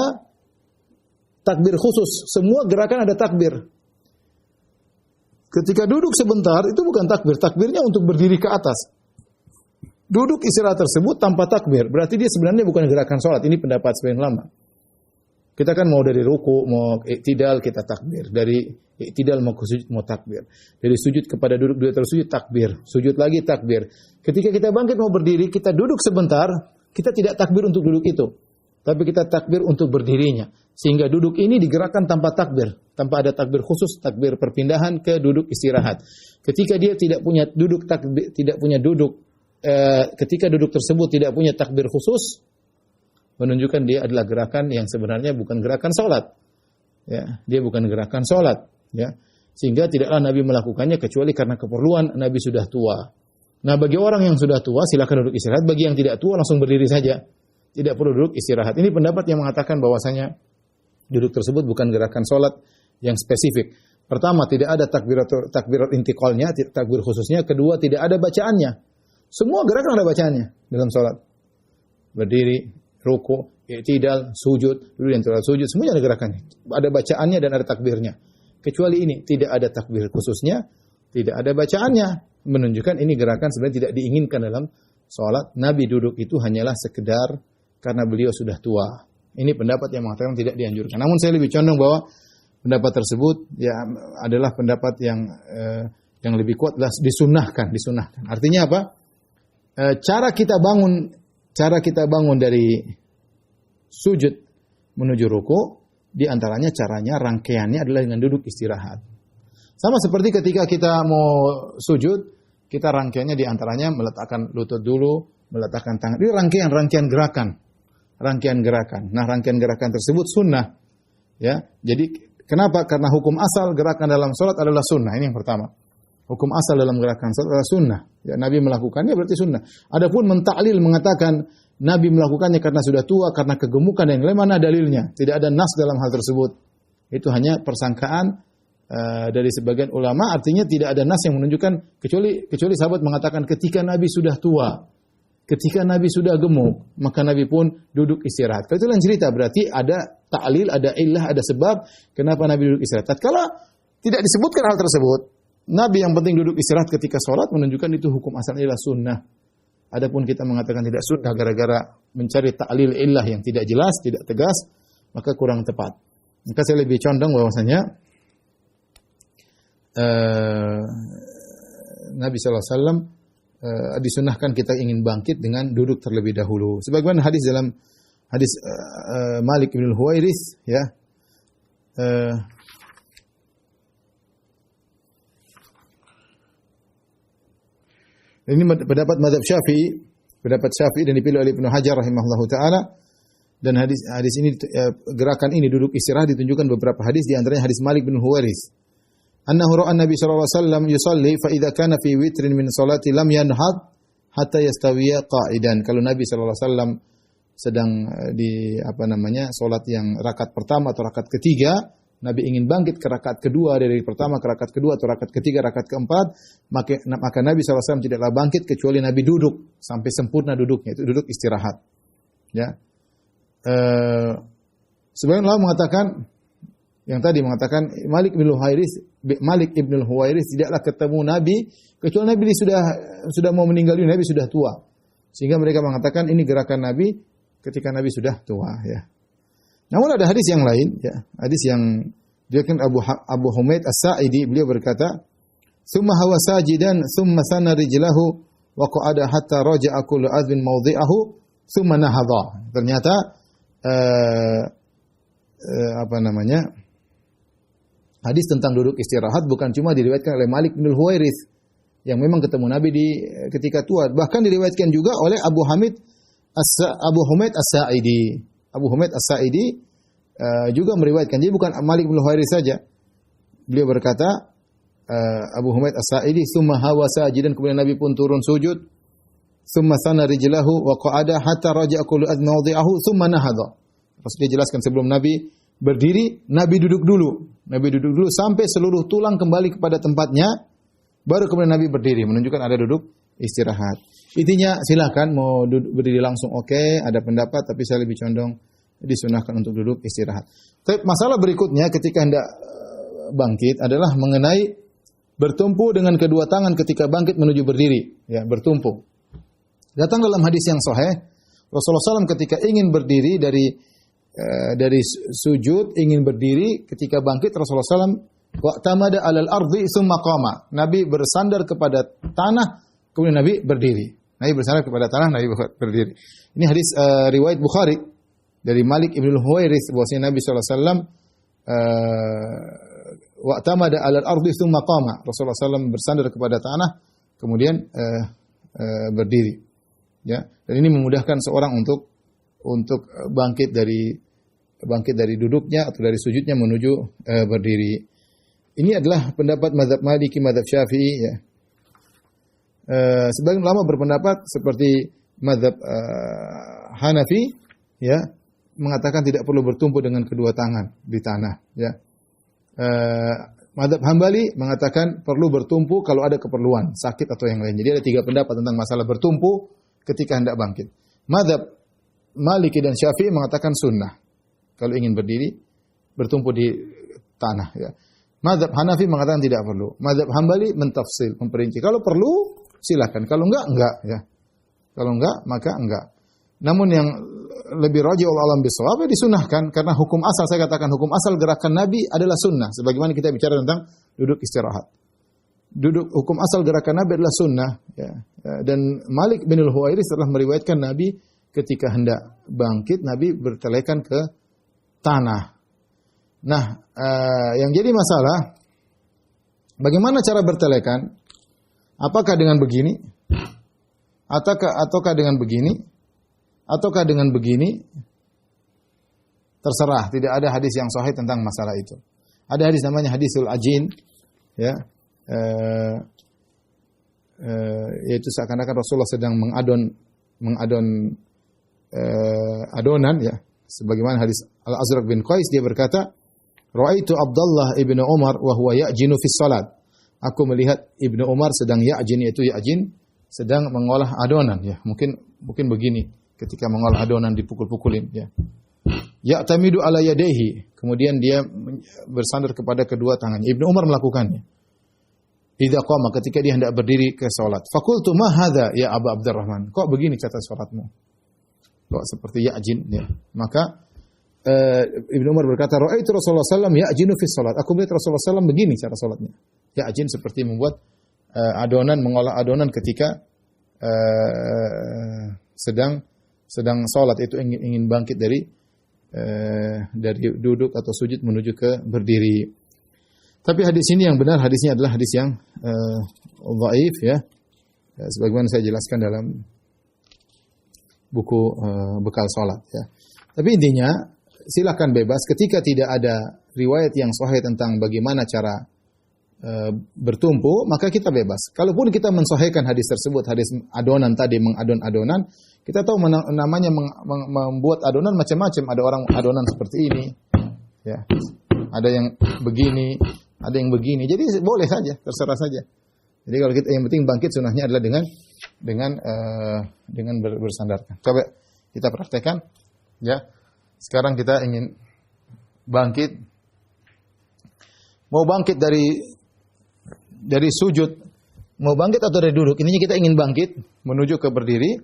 B: takbir khusus. Semua gerakan ada takbir. Ketika duduk sebentar, itu bukan takbir. Takbirnya untuk berdiri ke atas. Duduk istirahat tersebut tanpa takbir. Berarti dia sebenarnya bukan gerakan salat. Ini pendapat sebagian ulama. Kita kan mau dari ruku, mau iktidal, kita takbir. Dari iktidal mau ke sujud, mau takbir. Dari sujud kepada duduk, terus sujud, takbir. Sujud lagi, takbir. Ketika kita bangkit mau berdiri, kita duduk sebentar, kita tidak takbir untuk duduk itu. Tapi kita takbir untuk berdirinya. Sehingga duduk ini digerakkan tanpa takbir. Tanpa ada takbir khusus, takbir perpindahan ke duduk istirahat. Ketika dia tidak punya duduk takbir, ketika duduk tersebut tidak punya takbir khusus, menunjukkan dia adalah gerakan yang sebenarnya bukan gerakan salat. Ya, dia bukan gerakan salat, ya. Sehingga tidaklah Nabi melakukannya kecuali karena keperluan, Nabi sudah tua. Nah, bagi orang yang sudah tua silakan duduk istirahat, bagi yang tidak tua langsung berdiri saja. Tidak perlu duduk istirahat. Ini pendapat yang mengatakan bahwasanya Duduk tersebut bukan gerakan salat yang spesifik. Pertama, tidak ada takbirat intiqalnya, takbir khususnya. Kedua, tidak ada bacaannya. Semua gerakan ada bacaannya dalam salat. Berdiri, ruku, i'tidal, sujud, dulu yang terlalu sujud, semuanya ada gerakannya. Ada bacaannya dan ada takbirnya. Kecuali ini, tidak ada takbir khususnya, tidak ada bacaannya. Menunjukkan ini gerakan sebenarnya tidak diinginkan dalam salat. Nabi duduk itu hanyalah sekedar karena beliau sudah tua. Ini pendapat yang mengatakan tidak dianjurkan. Namun saya lebih condong bahwa pendapat tersebut ya adalah pendapat yang lebih kuat, adalah disunnahkan. Artinya apa? Cara kita bangun dari sujud menuju ruku, di antaranya caranya rangkaiannya adalah dengan duduk istirahat. Sama seperti ketika kita mau sujud, kita rangkaiannya di antaranya meletakkan lutut dulu, meletakkan tangan. Ini rangkaian gerakan. Nah, rangkaian gerakan tersebut sunnah. Ya. Jadi kenapa? Karena hukum asal gerakan dalam salat adalah sunnah. Ini yang pertama. Hukum asal dalam gerakan salat adalah sunnah. Ya, Nabi melakukannya berarti sunnah. Adapun mentaklil mengatakan Nabi melakukannya karena sudah tua, karena kegemukan dan lain, mana dalilnya? Tidak ada nas dalam hal tersebut. Itu hanya persangkaan dari sebagian ulama. Artinya tidak ada nas yang menunjukkan kecuali sahabat mengatakan ketika Nabi sudah tua, ketika Nabi sudah gemuk, maka Nabi pun duduk istirahat. Kalau itu lain cerita, berarti ada ta'lil, ada illah, ada sebab kenapa Nabi duduk istirahat. Tatkala tidak disebutkan hal tersebut, Nabi yang penting duduk istirahat ketika sholat, menunjukkan itu hukum asalnya adalah sunnah. Adapun kita mengatakan tidak sunnah gara-gara mencari ta'lil illah yang tidak jelas, tidak tegas, maka kurang tepat. Maka saya lebih condong bahwasanya Nabi SAW disunahkan kita ingin bangkit dengan duduk terlebih dahulu. Sebagaimana hadis dalam hadis Malik bin Huwairis, ya. Ini pendapat mazhab Syafi'i dan dipilih oleh Ibnu Hajar rahimahullahu taala. Dan hadis ini gerakan ini duduk istirahat ditunjukkan beberapa hadis, di antaranya hadis Malik bin Huwairis. Annahu ra'a Nabi sallallahu alaihi wasallam yusalli fa idza kana fi witrin min salati lam yanhad hatta yastawiya qa'idan. Kalau Nabi sallallahu alaihi wasallam sedang di salat yang rakaat pertama atau rakaat ketiga, Nabi ingin bangkit ke rakaat kedua, dari pertama ke rakaat kedua atau rakaat ketiga, rakaat keempat, maka Nabi SAW tidaklah bangkit kecuali Nabi duduk sampai sempurna duduknya, itu duduk istirahat. Ya. Sebagian ulama mengatakan, yang tadi mengatakan Malik ibn Huwairis tidaklah ketemu Nabi kecuali Nabi sudah mau meninggal dunia, Nabi sudah tua. Sehingga mereka mengatakan ini gerakan Nabi ketika Nabi sudah tua, ya. Namun ada hadis yang lain, ya, hadis yang diriwayatkan Abu Humaid As-Sa'idi, beliau berkata, "Tsumma hawa sajidan, tsumma sana rijlahu wa qa'ada hatta raja'a kullu adhin mawdi'ahu, tsumma nahadha." Ternyata hadis tentang duduk istirahat bukan cuma diriwayatkan oleh Malik bin Huwairis yang memang ketemu Nabi ketika tua, bahkan diriwayatkan juga oleh Abu Humaid As-Sa'idi. Abu Humaid As-Sa'idi juga meriwayatkan. Jadi bukan Malik bin Huwairis saja. Beliau berkata, Abu Humaid As-Sa'idi, "Tsumma hawa sajidan," kemudian Nabi pun turun sujud. "Tsumma sana rijlahu wa qa'ada hatta raja'a kullu adh mawdi'ahu, tsumma nahadha." Terus dia jelaskan sebelum Nabi berdiri, Nabi duduk dulu. Nabi duduk dulu sampai seluruh tulang kembali kepada tempatnya, baru kemudian Nabi berdiri, menunjukkan ada duduk istirahat. Intinya silakan mau berdiri langsung ada pendapat, tapi saya lebih condong disunahkan untuk duduk istirahat. Tapi masalah berikutnya ketika hendak bangkit adalah mengenai bertumpu dengan kedua tangan ketika bangkit menuju berdiri, ya, bertumpu. Datang dalam hadis yang sahih, Rasulullah SAW ketika ingin berdiri dari sujud, ingin berdiri ketika bangkit, Rasulullah SAW wa'tamada 'alal ardi tsumma qama. Nabi bersandar kepada tanah, kemudian Nabi berdiri. Nabi bersandar kepada tanah, Nabi berdiri. Ini hadis riwayat Bukhari dari Malik ibn Huwairis, bahwasanya Nabi SAW wa'tamada 'alal ardi tsumma qama. Rasulullah SAW bersandar kepada tanah, kemudian berdiri. Ya, dan ini memudahkan seorang untuk bangkit dari duduknya atau dari sujudnya menuju berdiri. Ini adalah pendapat mazhab Maliki, mazhab Syafi'i, ya. Sebagian ulama berpendapat seperti mazhab Hanafi, ya, mengatakan tidak perlu bertumpu dengan kedua tangan di tanah, ya. Mazhab Hambali mengatakan perlu bertumpu kalau ada keperluan, sakit atau yang lain. Jadi ada 3 pendapat tentang masalah bertumpu ketika hendak bangkit. Mazhab Maliki dan Syafi'i mengatakan sunnah. Kalau ingin berdiri, bertumpu di tanah, ya. Mazhab Hanafi mengatakan tidak perlu. Mazhab Hambali mentafsil, memperinci. Kalau perlu, silakan. Kalau enggak, ya. Kalau enggak, maka enggak. Namun yang lebih rajih alam bisawab disunahkan karena hukum asal, saya katakan hukum asal gerakan Nabi adalah sunnah. Sebagaimana kita bicara tentang duduk istirahat. Hukum asal gerakan Nabi adalah sunnah, ya. Dan Malik bin Al-Huwairis telah meriwayatkan Nabi ketika hendak bangkit, Nabi bertelekan ke tanah. Nah, yang jadi masalah, bagaimana cara bertelekan? Apakah dengan begini? Ataukah dengan begini? Ataukah dengan begini? Terserah, tidak ada hadis yang sahih tentang masalah itu. Ada hadis namanya hadisul ajin, ya, yaitu seakan-akan Rasulullah sedang mengadon adonan, ya. Sebagaimana hadis Al-Azraq bin Qais, dia berkata, "Ra'aitu Abdullah ibnu Umar wa huwa ya'jinu fi salat." Aku melihat Ibnu Umar sedang ya'jin, yaitu ya'jin sedang mengolah adonan, ya. Mungkin begini ketika mengolah adonan dipukul-pukulin, ya. Ya'tamidu ala yadayhi, kemudian dia bersandar kepada kedua tangannya. Ibnu Umar melakukannya. Idza qama, ketika dia hendak berdiri ke salat. Faqultu ma hadza ya Abu Abdurrahman? Kok begini cara salatmu? Kok seperti ya'jin, ya. Maka Ibnu Umar berkata, "Ra'aitu Rasulullah sallallahu ya'jinu fi salat." Aku melihat Rasulullah sallallahu begini cara salatnya. Ya'jin seperti membuat adonan, mengolah adonan ketika sedang salat, itu ingin bangkit dari duduk atau sujud menuju ke berdiri. Tapi hadis ini yang benar, hadisnya adalah hadis yang dhaif, ya. Sebagaimana saya jelaskan dalam buku bekal salat, ya. Tapi intinya silakan bebas ketika tidak ada riwayat yang sahih tentang bagaimana cara bertumpu, maka kita bebas. Kalaupun kita mensahihkan hadis tersebut, hadis adonan tadi, mengadon adonan, kita tahu namanya membuat adonan macam-macam. Ada orang adonan seperti ini, ya. Ada yang begini, ada yang begini. Jadi boleh saja, terserah saja. Jadi kalau kita, yang penting bangkit sunnahnya adalah dengan bersandarkan. Coba kita praktekkan, ya. Sekarang kita ingin bangkit, mau bangkit dari sujud, mau bangkit atau dari duduk. Intinya kita ingin bangkit menuju ke berdiri,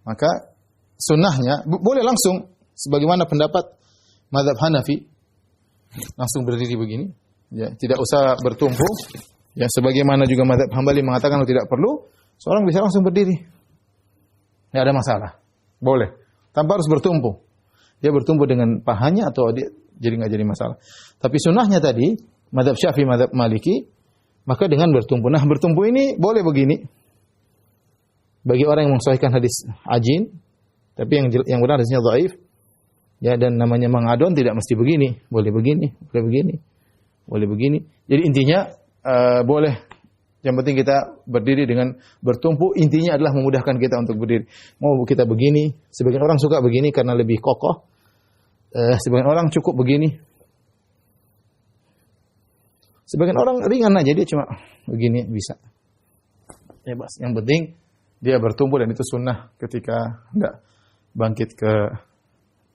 B: maka sunnahnya boleh langsung sebagaimana pendapat mazhab Hanafi, langsung berdiri begini, ya, tidak usah bertumpu, ya. Sebagaimana juga mazhab Hambali mengatakan kalau tidak perlu, seorang bisa langsung berdiri, tidak ada masalah, boleh, tanpa harus bertumpu. Dia bertumpu dengan pahanya atau dia jadi nggak jadi masalah. Tapi sunnahnya tadi mazhab Syafi'i, mazhab Maliki, maka dengan bertumpu. Nah, bertumpu ini boleh begini bagi orang yang mensahihkan hadis ajin, tapi yang benar hadisnya dhaif, ya. Dan namanya mengadon tidak mesti begini, boleh begini, boleh begini, boleh begini. Jadi intinya boleh. Yang penting kita berdiri dengan bertumpu. Intinya adalah memudahkan kita untuk berdiri. Mau kita begini, sebagian orang suka begini karena lebih kokoh. Sebagian orang cukup begini. Sebagian orang ringan aja, dia cuma begini bisa. Bebas. Yang penting dia bertumpu, dan itu sunnah ketika hendak bangkit ke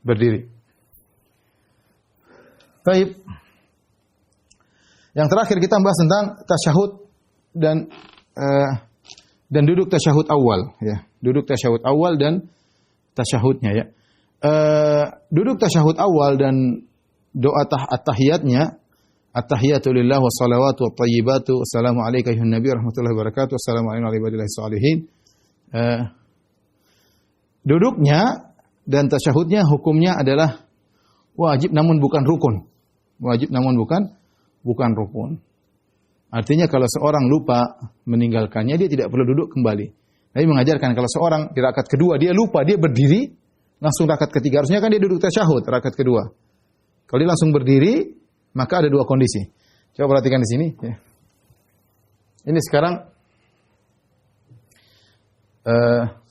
B: berdiri. Baik. Yang terakhir kita bahas tentang tasyahud dan duduk tasyahud awal, ya. Duduk tasyahud awal dan tasyahudnya, ya. Duduk tasyahud awal dan doa at-tahiyatnya, at-tahiyatu lillah wa salawatu wa tayyibatu assalamu alayka ayyuhan nabiy rahmatullahi wabarakatuh assalamu alayna wa ibadillahi salihin. Duduknya dan tasyahudnya hukumnya adalah wajib namun bukan rukun. Wajib namun bukan rukun. Artinya kalau seorang lupa meninggalkannya, dia tidak perlu duduk kembali. Nabi mengajarkan kalau seorang di rakaat kedua dia lupa, dia berdiri, langsung rakaat ketiga. Harusnya kan dia duduk tasyahud rakaat kedua. Kalau dia langsung berdiri, maka ada dua kondisi. Coba perhatikan di sini, ya. Ini sekarang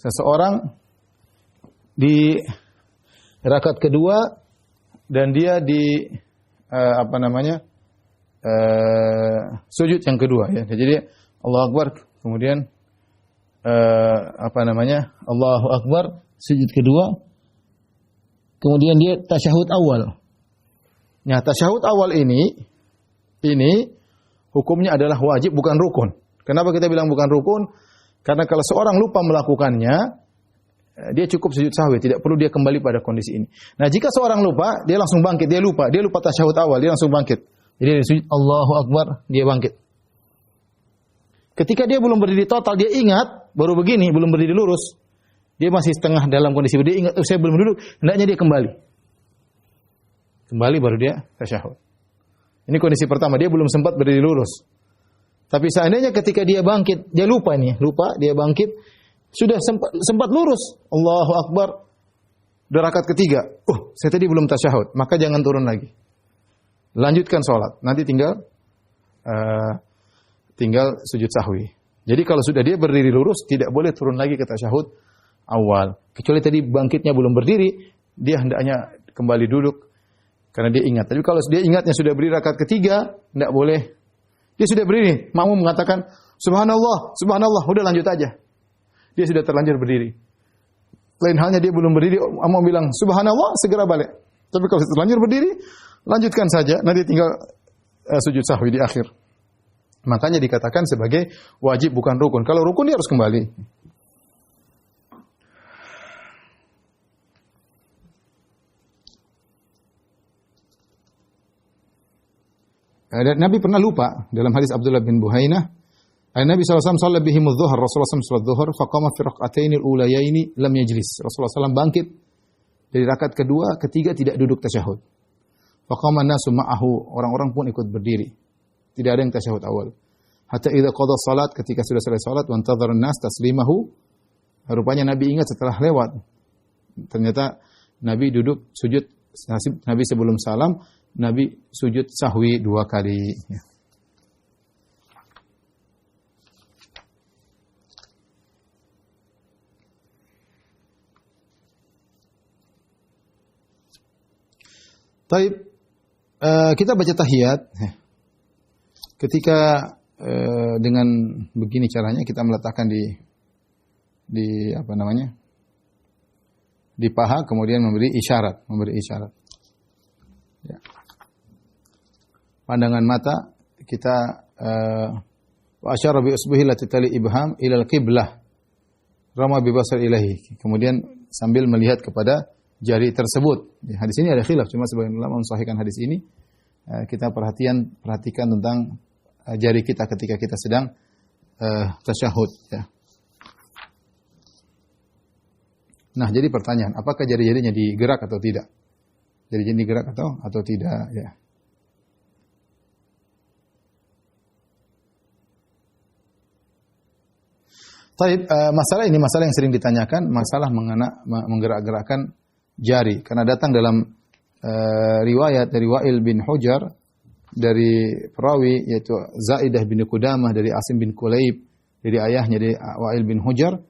B: seseorang rakaat kedua dan dia di sujud yang kedua ya. Jadi dia Allahu Akbar, kemudian Allahu Akbar, sujud kedua, kemudian dia tasyahud awal. Nah, tasyahud awal ini hukumnya adalah wajib, bukan rukun. Kenapa kita bilang bukan rukun? Karena kalau seorang lupa melakukannya, dia cukup sujud sahwi, tidak perlu dia kembali pada kondisi ini. Nah, jika seorang lupa, dia langsung bangkit, dia lupa tasyahud awal, dia langsung bangkit. Jadi dia sujud Allahu Akbar, dia bangkit. Ketika dia belum berdiri total, dia ingat, baru begini, belum berdiri lurus. Dia masih setengah dalam kondisi berdiri, ingat, saya belum duduk, hendaknya dia kembali. Kembali baru dia tasyahud. Ini kondisi pertama, dia belum sempat berdiri lurus. Tapi seandainya ketika dia bangkit, dia lupa, dia bangkit, sudah sempat lurus, Allahu Akbar, udah rakaat ketiga, saya tadi belum tasyahud, maka jangan turun lagi. Lanjutkan sholat, nanti tinggal sujud sahwi. Jadi kalau sudah dia berdiri lurus, tidak boleh turun lagi ke tasyahud awal. Kecuali tadi bangkitnya belum berdiri, dia hendaknya kembali duduk karena dia ingat. Tapi kalau dia ingatnya sudah berdiri rakaat ketiga, tidak boleh. Dia sudah berdiri, makmum mengatakan subhanallah, subhanallah, udah lanjut aja. Dia sudah terlanjur berdiri. Lain halnya dia belum berdiri, mau bilang subhanallah, segera balik. Tapi kalau terlanjur berdiri, lanjutkan saja, nanti tinggal sujud sahwi di akhir. Makanya dikatakan sebagai wajib, bukan rukun. Kalau rukun dia harus kembali. Dan Nabi pernah lupa dalam hadis Abdullah bin Buhainah. Nabi SAW salat bihim adh-dhuhr, Rasulullah SAW salat dhuhr, faqama fi rak'ataini al-ulayaini lam yajlis. Rasulullah SAW bangkit dari rakaat kedua, ketiga tidak duduk tasyahud. Faqama an-nasu ma'ahu, orang-orang pun ikut berdiri. Tidak ada yang tasyahud awal. Hatta idza qada salat, ketika sudah selesai salat, wa antadhara an-nas taslimahu. Rupanya Nabi ingat setelah lewat. Ternyata Nabi duduk sujud, Nabi sebelum salam, Nabi sujud sahwi 2 kali. Taib, kita baca tahiyat. Ketika dengan begini caranya kita meletakkan di di paha, kemudian memberi isyarat. Ya. Pandangan mata kita wa asyara bi usbihi lati tali ibham ila al-qiblah. Rama bi basar ilahi. Kemudian sambil melihat kepada jari tersebut. Hadis ini ada khilaf, cuma sebagian ulama mensahihkan hadis ini. Kita perhatikan tentang jari kita ketika kita sedang tasyahud. Ya. Nah, jadi pertanyaan, apakah jari-jarinya digerak atau tidak? Jari-jari digerak atau tidak? Ya. Taib, masalah yang sering ditanyakan, masalah menggerak-gerakkan jari. Karena datang dalam riwayat dari Wa'il bin Hujar, dari perawi yaitu Zaidah bin Qudamah, dari Asim bin Kulayb, dari ayahnya dari Wa'il bin Hujar,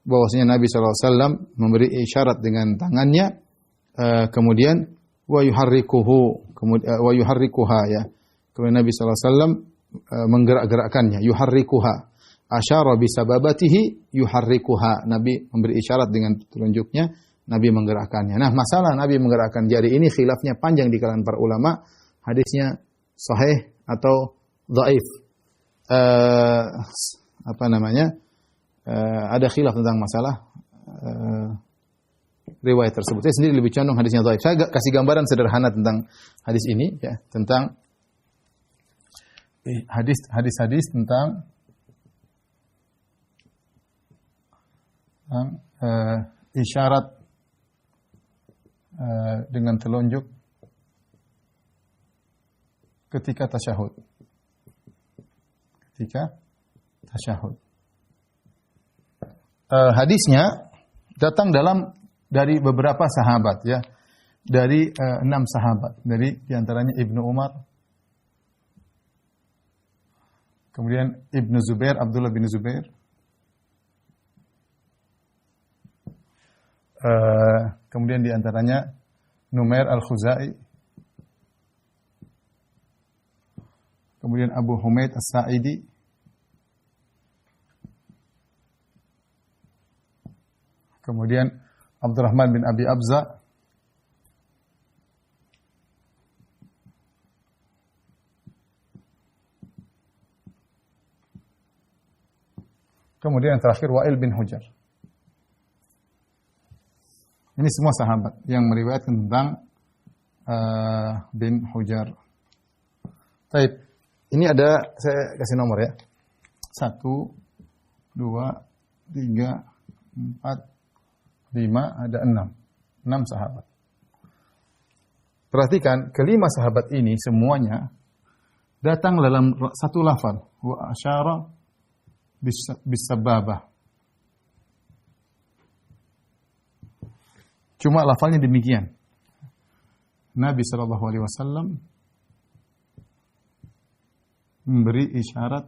B: bahwasanya Nabi SAW memberi isyarat dengan tangannya, kemudian wa yuharrikuha ya. Kemudian Nabi SAW menggerak-gerakkannya, yuharrikuha. Asyara bisababatihi yuharrikuha. Nabi memberi isyarat dengan telunjuknya, Nabi menggerakkannya. Nah, masalah Nabi menggerakkan jari ini khilafnya panjang di kalangan para ulama. Hadisnya sahih atau dhaif. Ada khilaf tentang masalah riwayat tersebut. Saya sendiri lebih condong hadisnya dhaif. Saya kasih gambaran sederhana tentang hadis ini ya, tentang hadis-hadis tentang isyarat dengan telunjuk ketika tasyahud. Hadisnya datang dari beberapa sahabat ya. Dari 6 sahabat. Dari diantaranya Ibnu Umar, kemudian Ibnu Zubair, Abdullah bin Zubair, kemudian diantaranya Numair Al-Khuzai, kemudian Abu Humaid As-Sa'idi, kemudian Abdurrahman bin Abi Abza, kemudian yang terakhir Wa'il bin Hujr. Ini semua sahabat yang meriwayatkan tentang bin Hujr. Baik, ini ada, saya kasih nomor ya. 1, 2, 3, 4, 5, ada 6. 6 sahabat. Perhatikan, kelima sahabat ini semuanya datang dalam satu lafal. Wa asyara bis-sababah. Cuma lafalnya demikian. Nabi SAW memberi isyarat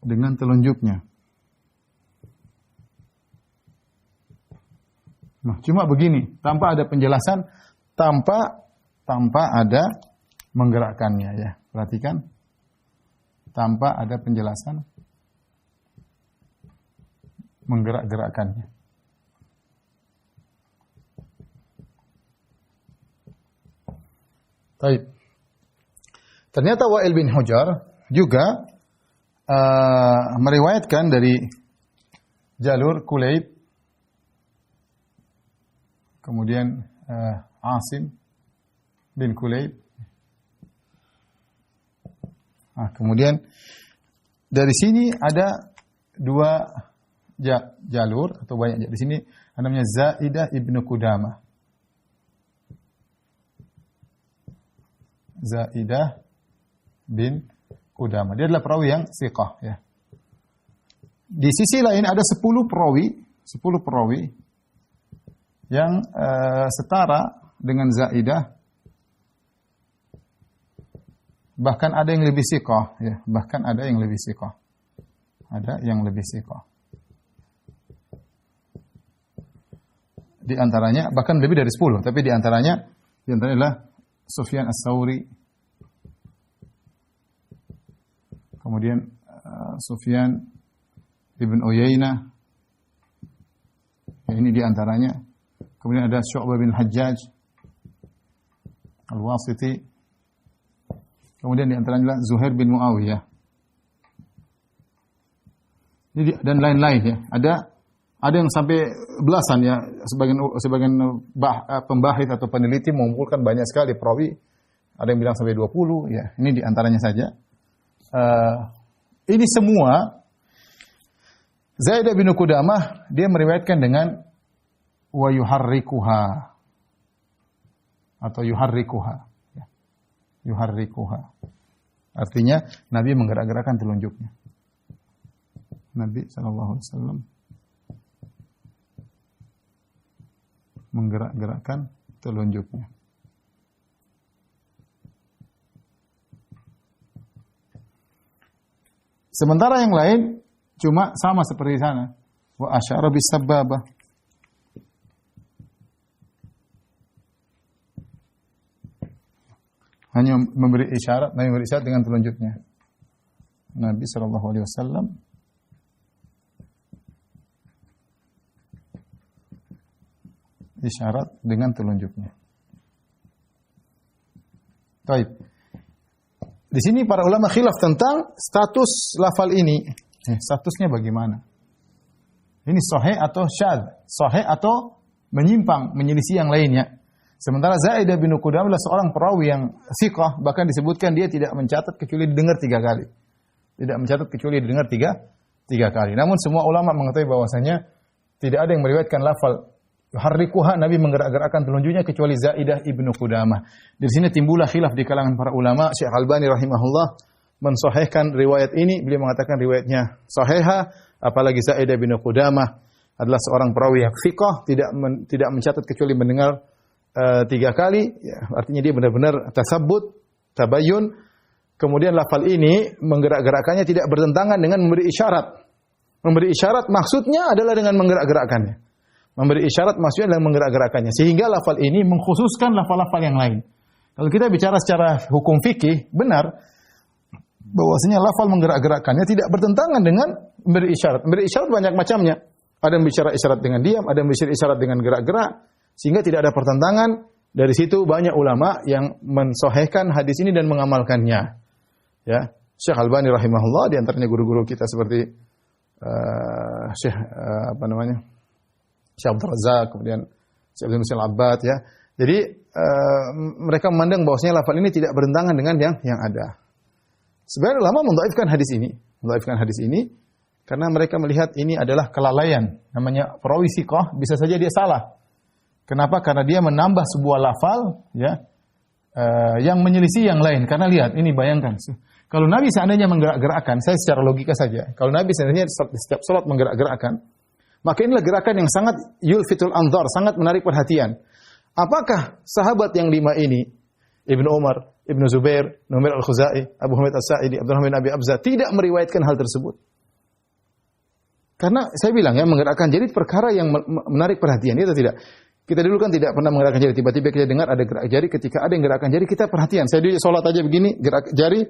B: dengan telunjuknya. Nah, cuma begini, tanpa ada penjelasan, tanpa ada menggerakkannya ya. Perhatikan. Tanpa ada penjelasan menggerak-gerakkannya. Baik. Ternyata Wa'il bin Hujr juga meriwayatkan dari jalur Kulayb, kemudian Asim bin Kulayb. Nah, kemudian dari sini ada dua jalur atau banyak di sini namanya Zaidah ibnu Qudamah. Zaidah bin Qudamah. Dia adalah perawi yang thiqah ya. Di sisi lain ada 10 perawi yang setara dengan Zaidah. Bahkan ada yang lebih thiqah ya, Ada yang lebih thiqah. Di antaranya bahkan lebih dari 10, tapi di antaranya adalah Sufyan Ats-Tsauri, kemudian Sufyan Ibn Uyainah, ya, ini di antaranya. Kemudian ada Syu'bah bin Hajjaj Al-Wasiti, kemudian di antaranya adalah Zuhair bin Muawiyah. Dan lain-lain ya. Ada yang sampai belasan ya, sebagian pembahis atau peneliti mengumpulkan banyak sekali perawi. Ada yang bilang sampai 20 ya. Ini di antaranya saja. Ini semua Zaidah bin Qudamah dia meriwayatkan dengan wa yuharrikuha atau yuharrikuha. Ya. Yuharrikuha. Artinya Nabi menggerak-gerakkan telunjuknya. Nabi SAW menggerak-gerakkan telunjuknya. Sementara yang lain cuma sama seperti sana. Wa asyara bis-sababah. Hanya memberi isyarat, Nabi memberi isyarat dengan telunjuknya. Nabi SAW isyarat dengan telunjuknya. Baik. Di sini para ulama khilaf tentang status lafal ini. Statusnya bagaimana? Ini sahih atau syadz? Sahih atau menyimpang, menyelisih yang lainnya? Sementara Zaidah bin Qudamah adalah seorang perawi yang thiqah, bahkan disebutkan dia tidak mencatat kecuali didengar 3 kali. Tidak mencatat kecuali didengar 3 kali. Namun semua ulama mengetahui bahwasanya tidak ada yang meriwayatkan lafal harrikuha, Nabi menggerak-gerakkan telunjuknya kecuali Zaidah ibnu Qudamah. Dari sini timbullah khilaf di kalangan para ulama. Syekh Albani rahimahullah mensahihkan riwayat ini. Beliau mengatakan riwayatnya sahihah, apalagi Zaidah ibnu Qudamah adalah seorang perawi yang thiqah, tidak mencatat kecuali mendengar 3 kali. Ya, artinya dia benar-benar tasabbut, tabayyun. Kemudian lafal ini menggerak-gerakkannya tidak bertentangan dengan memberi isyarat. Memberi isyarat maksudnya adalah dengan menggerak-gerakkannya. Memberi isyarat maksudnya adalah menggerak-gerakkannya. Sehingga lafal ini mengkhususkan lafal-lafal yang lain. Kalau kita bicara secara hukum fikih, benar bahwasanya lafal menggerak-gerakkannya tidak bertentangan dengan memberi isyarat. Memberi isyarat banyak macamnya. Ada yang bicara isyarat dengan diam, ada yang bicara isyarat dengan gerak-gerak, sehingga tidak ada pertentangan. Dari situ banyak ulama yang mensahihkan hadis ini dan mengamalkannya. Ya, Syekh Albani rahimahullah, di antaranya guru-guru kita seperti Syekh Syekh Abdul Razak, kemudian Syekh Abdul Musil Abbad, ya. Jadi mereka memandang bahwasanya lafal ini tidak bertentangan dengan yang ada. Sebenarnya ulama mendhaifkan hadis ini karena mereka melihat ini adalah kelalaian. Namanya perawi siqah, bisa saja dia salah. Kenapa? Karena dia menambah sebuah lafal, ya, yang menyelisih yang lain. Karena lihat, ini bayangkan, kalau Nabi seandainya menggerak-gerakkan, saya secara logika saja, kalau Nabi seandainya setiap salat menggerak-gerakkan, maka inilah gerakan yang sangat yulfitul anzar, sangat menarik perhatian. Apakah sahabat yang 5 ini, Ibnu Umar, Ibnu Zubair, Numair al-Khuzai, Abu Hamid as-Sa'idi, Abdurrahman bin Abi Abza tidak meriwayatkan hal tersebut? Karena saya bilang ya, menggerakkan jari perkara yang menarik perhatian, itu tidak. Kita dulu kan tidak pernah menggerakkan jari, tiba-tiba kita dengar ada gerak jari, ketika ada yang gerakkan jari kita perhatian. Saya di salat aja begini, gerak jari,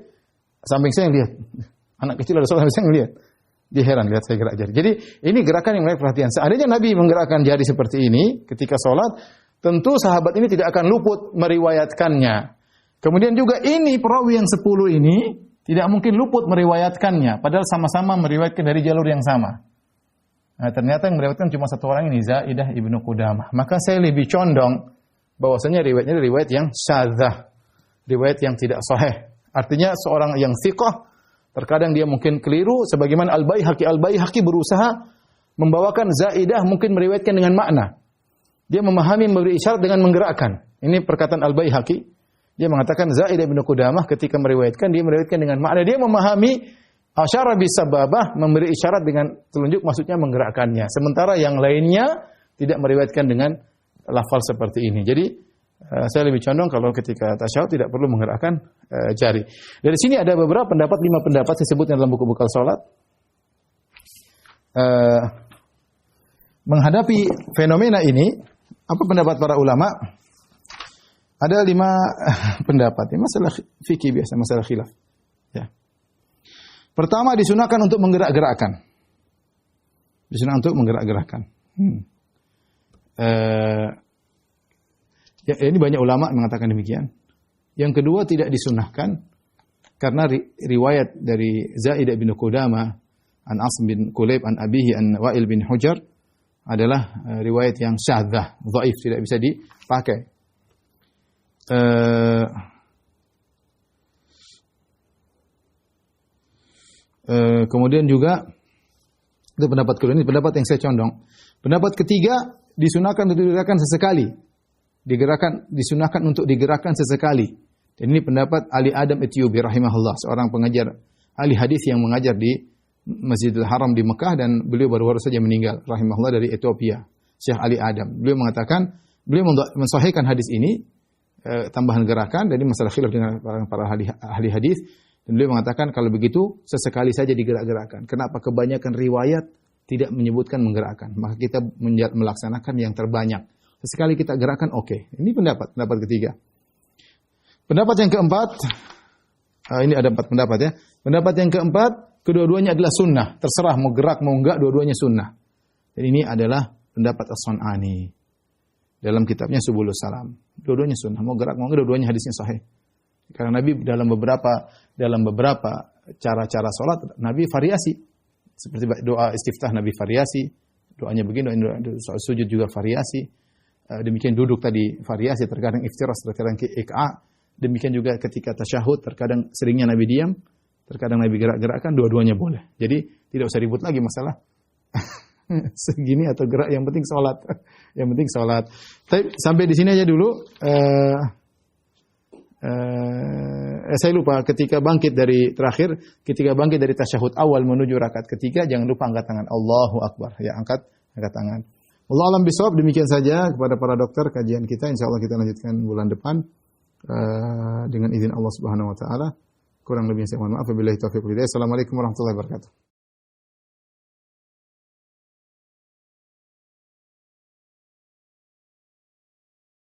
B: samping saya yang lihat. Anak kecil ada salat samping saya yang lihat. Dia heran lihat saya gerak jari. Jadi ini gerakan yang menarik perhatian. Seandainya Nabi menggerakkan jari seperti ini ketika salat, tentu sahabat ini tidak akan luput meriwayatkannya. Kemudian juga ini perawi yang 10 ini tidak mungkin luput meriwayatkannya, padahal sama-sama meriwayatkan dari jalur yang sama. Nah, ternyata yang meriwayatkan cuma satu orang ini, Zaidah ibnu Qudamah. Maka saya lebih condong bahwasanya riwayatnya riwayat yang syadzah, riwayat yang tidak sahih. Artinya seorang yang thiqah terkadang dia mungkin keliru, sebagaimana Al-Baihaqi berusaha membawakan Zaidah mungkin meriwayatkan dengan makna. Dia memahami memberi isyarat dengan menggerakkan. Ini perkataan Al-Baihaqi. Dia mengatakan Zaidah ibnu Qudamah ketika meriwayatkan, dia meriwayatkan dengan makna. Dia memahami asyara bisababah, memberi isyarat dengan telunjuk, maksudnya menggerakkannya. Sementara yang lainnya tidak meriwayatkan dengan lafal seperti ini. Jadi saya lebih condong kalau ketika tasyahud tidak perlu menggerakkan jari. Dari sini ada beberapa pendapat, 5 pendapat disebutnya dalam buku bekal salat. Menghadapi fenomena ini, apa pendapat para ulama? Ada 5 pendapat. Ini masalah fikih biasa, masalah khilaf. Ya. Pertama, disunahkan untuk menggerak-gerakkan. Disunahkan untuk menggerak-gerakkan. Ya, ini banyak ulama mengatakan demikian. Yang kedua, tidak disunahkan karena riwayat dari Zaidah bin Qudamah an Asm bin Kulayb an abihi an Wa'il bin Hujar adalah riwayat yang syadzah, dhaif, tidak bisa dipakai. Kemudian juga itu pendapat kedua, ini pendapat yang saya condong. Pendapat ketiga, disunahkan untuk digerakkan sesekali. Disunahkan untuk digerakkan sesekali. Dan ini pendapat Ali Adam Etyubi rahimahullah, seorang pengajar ahli hadis yang mengajar di Masjidil Haram di Mekah, dan beliau baru-baru saja meninggal rahimahullah dari Ethiopia. Syekh Ali Adam. Beliau mengatakan, beliau mensahihkan hadis ini, tambahan gerakan, dan ini masalah khilaf dengan para ahli hadis. Dan beliau mengatakan kalau begitu sesekali saja digerak-gerakkan. Kenapa? Kebanyakan riwayat tidak menyebutkan menggerakkan. Maka kita melaksanakan yang terbanyak. Sesekali kita gerakkan, oke. Ini pendapat ketiga. Pendapat yang keempat, ini ada 4 pendapat ya. Pendapat yang keempat, kedua-duanya adalah sunnah. Terserah mau gerak mau enggak, dua-duanya sunnah. Dan ini adalah pendapat As-Sun'ani dalam kitabnya Subulus Salam. Dua-duanya sunnah. Mau gerak mau enggak, dua-duanya hadisnya sahih. Karena Nabi dalam beberapa cara-cara salat Nabi variasi. Seperti doa istiftah Nabi variasi, doanya begini, doa sujud juga variasi. Demikian duduk tadi variasi, terkadang iftiras, terkadang iqa. Demikian juga ketika tasyahud, terkadang seringnya Nabi diam, terkadang Nabi gerak-gerakkan, dua-duanya boleh. Jadi tidak usah ribut lagi masalah segini atau gerak, yang penting salat. Yang penting salat. Sampai di sini aja dulu. Saya lupa ketika bangkit dari tasyahud awal menuju rakaat ketiga, jangan lupa angkat tangan. Allahu Akbar. Ya, angkat tangan. Wallahu a'lam bishawab. Demikian saja kepada para dokter kajian kita. Insyaallah kita lanjutkan bulan depan dengan izin Allah Subhanahu wa taala. Kurang lebihnya saya mohon maaf. Wabillahi taufiq wal hidayah. Assalamualaikum warahmatullahi wabarakatuh.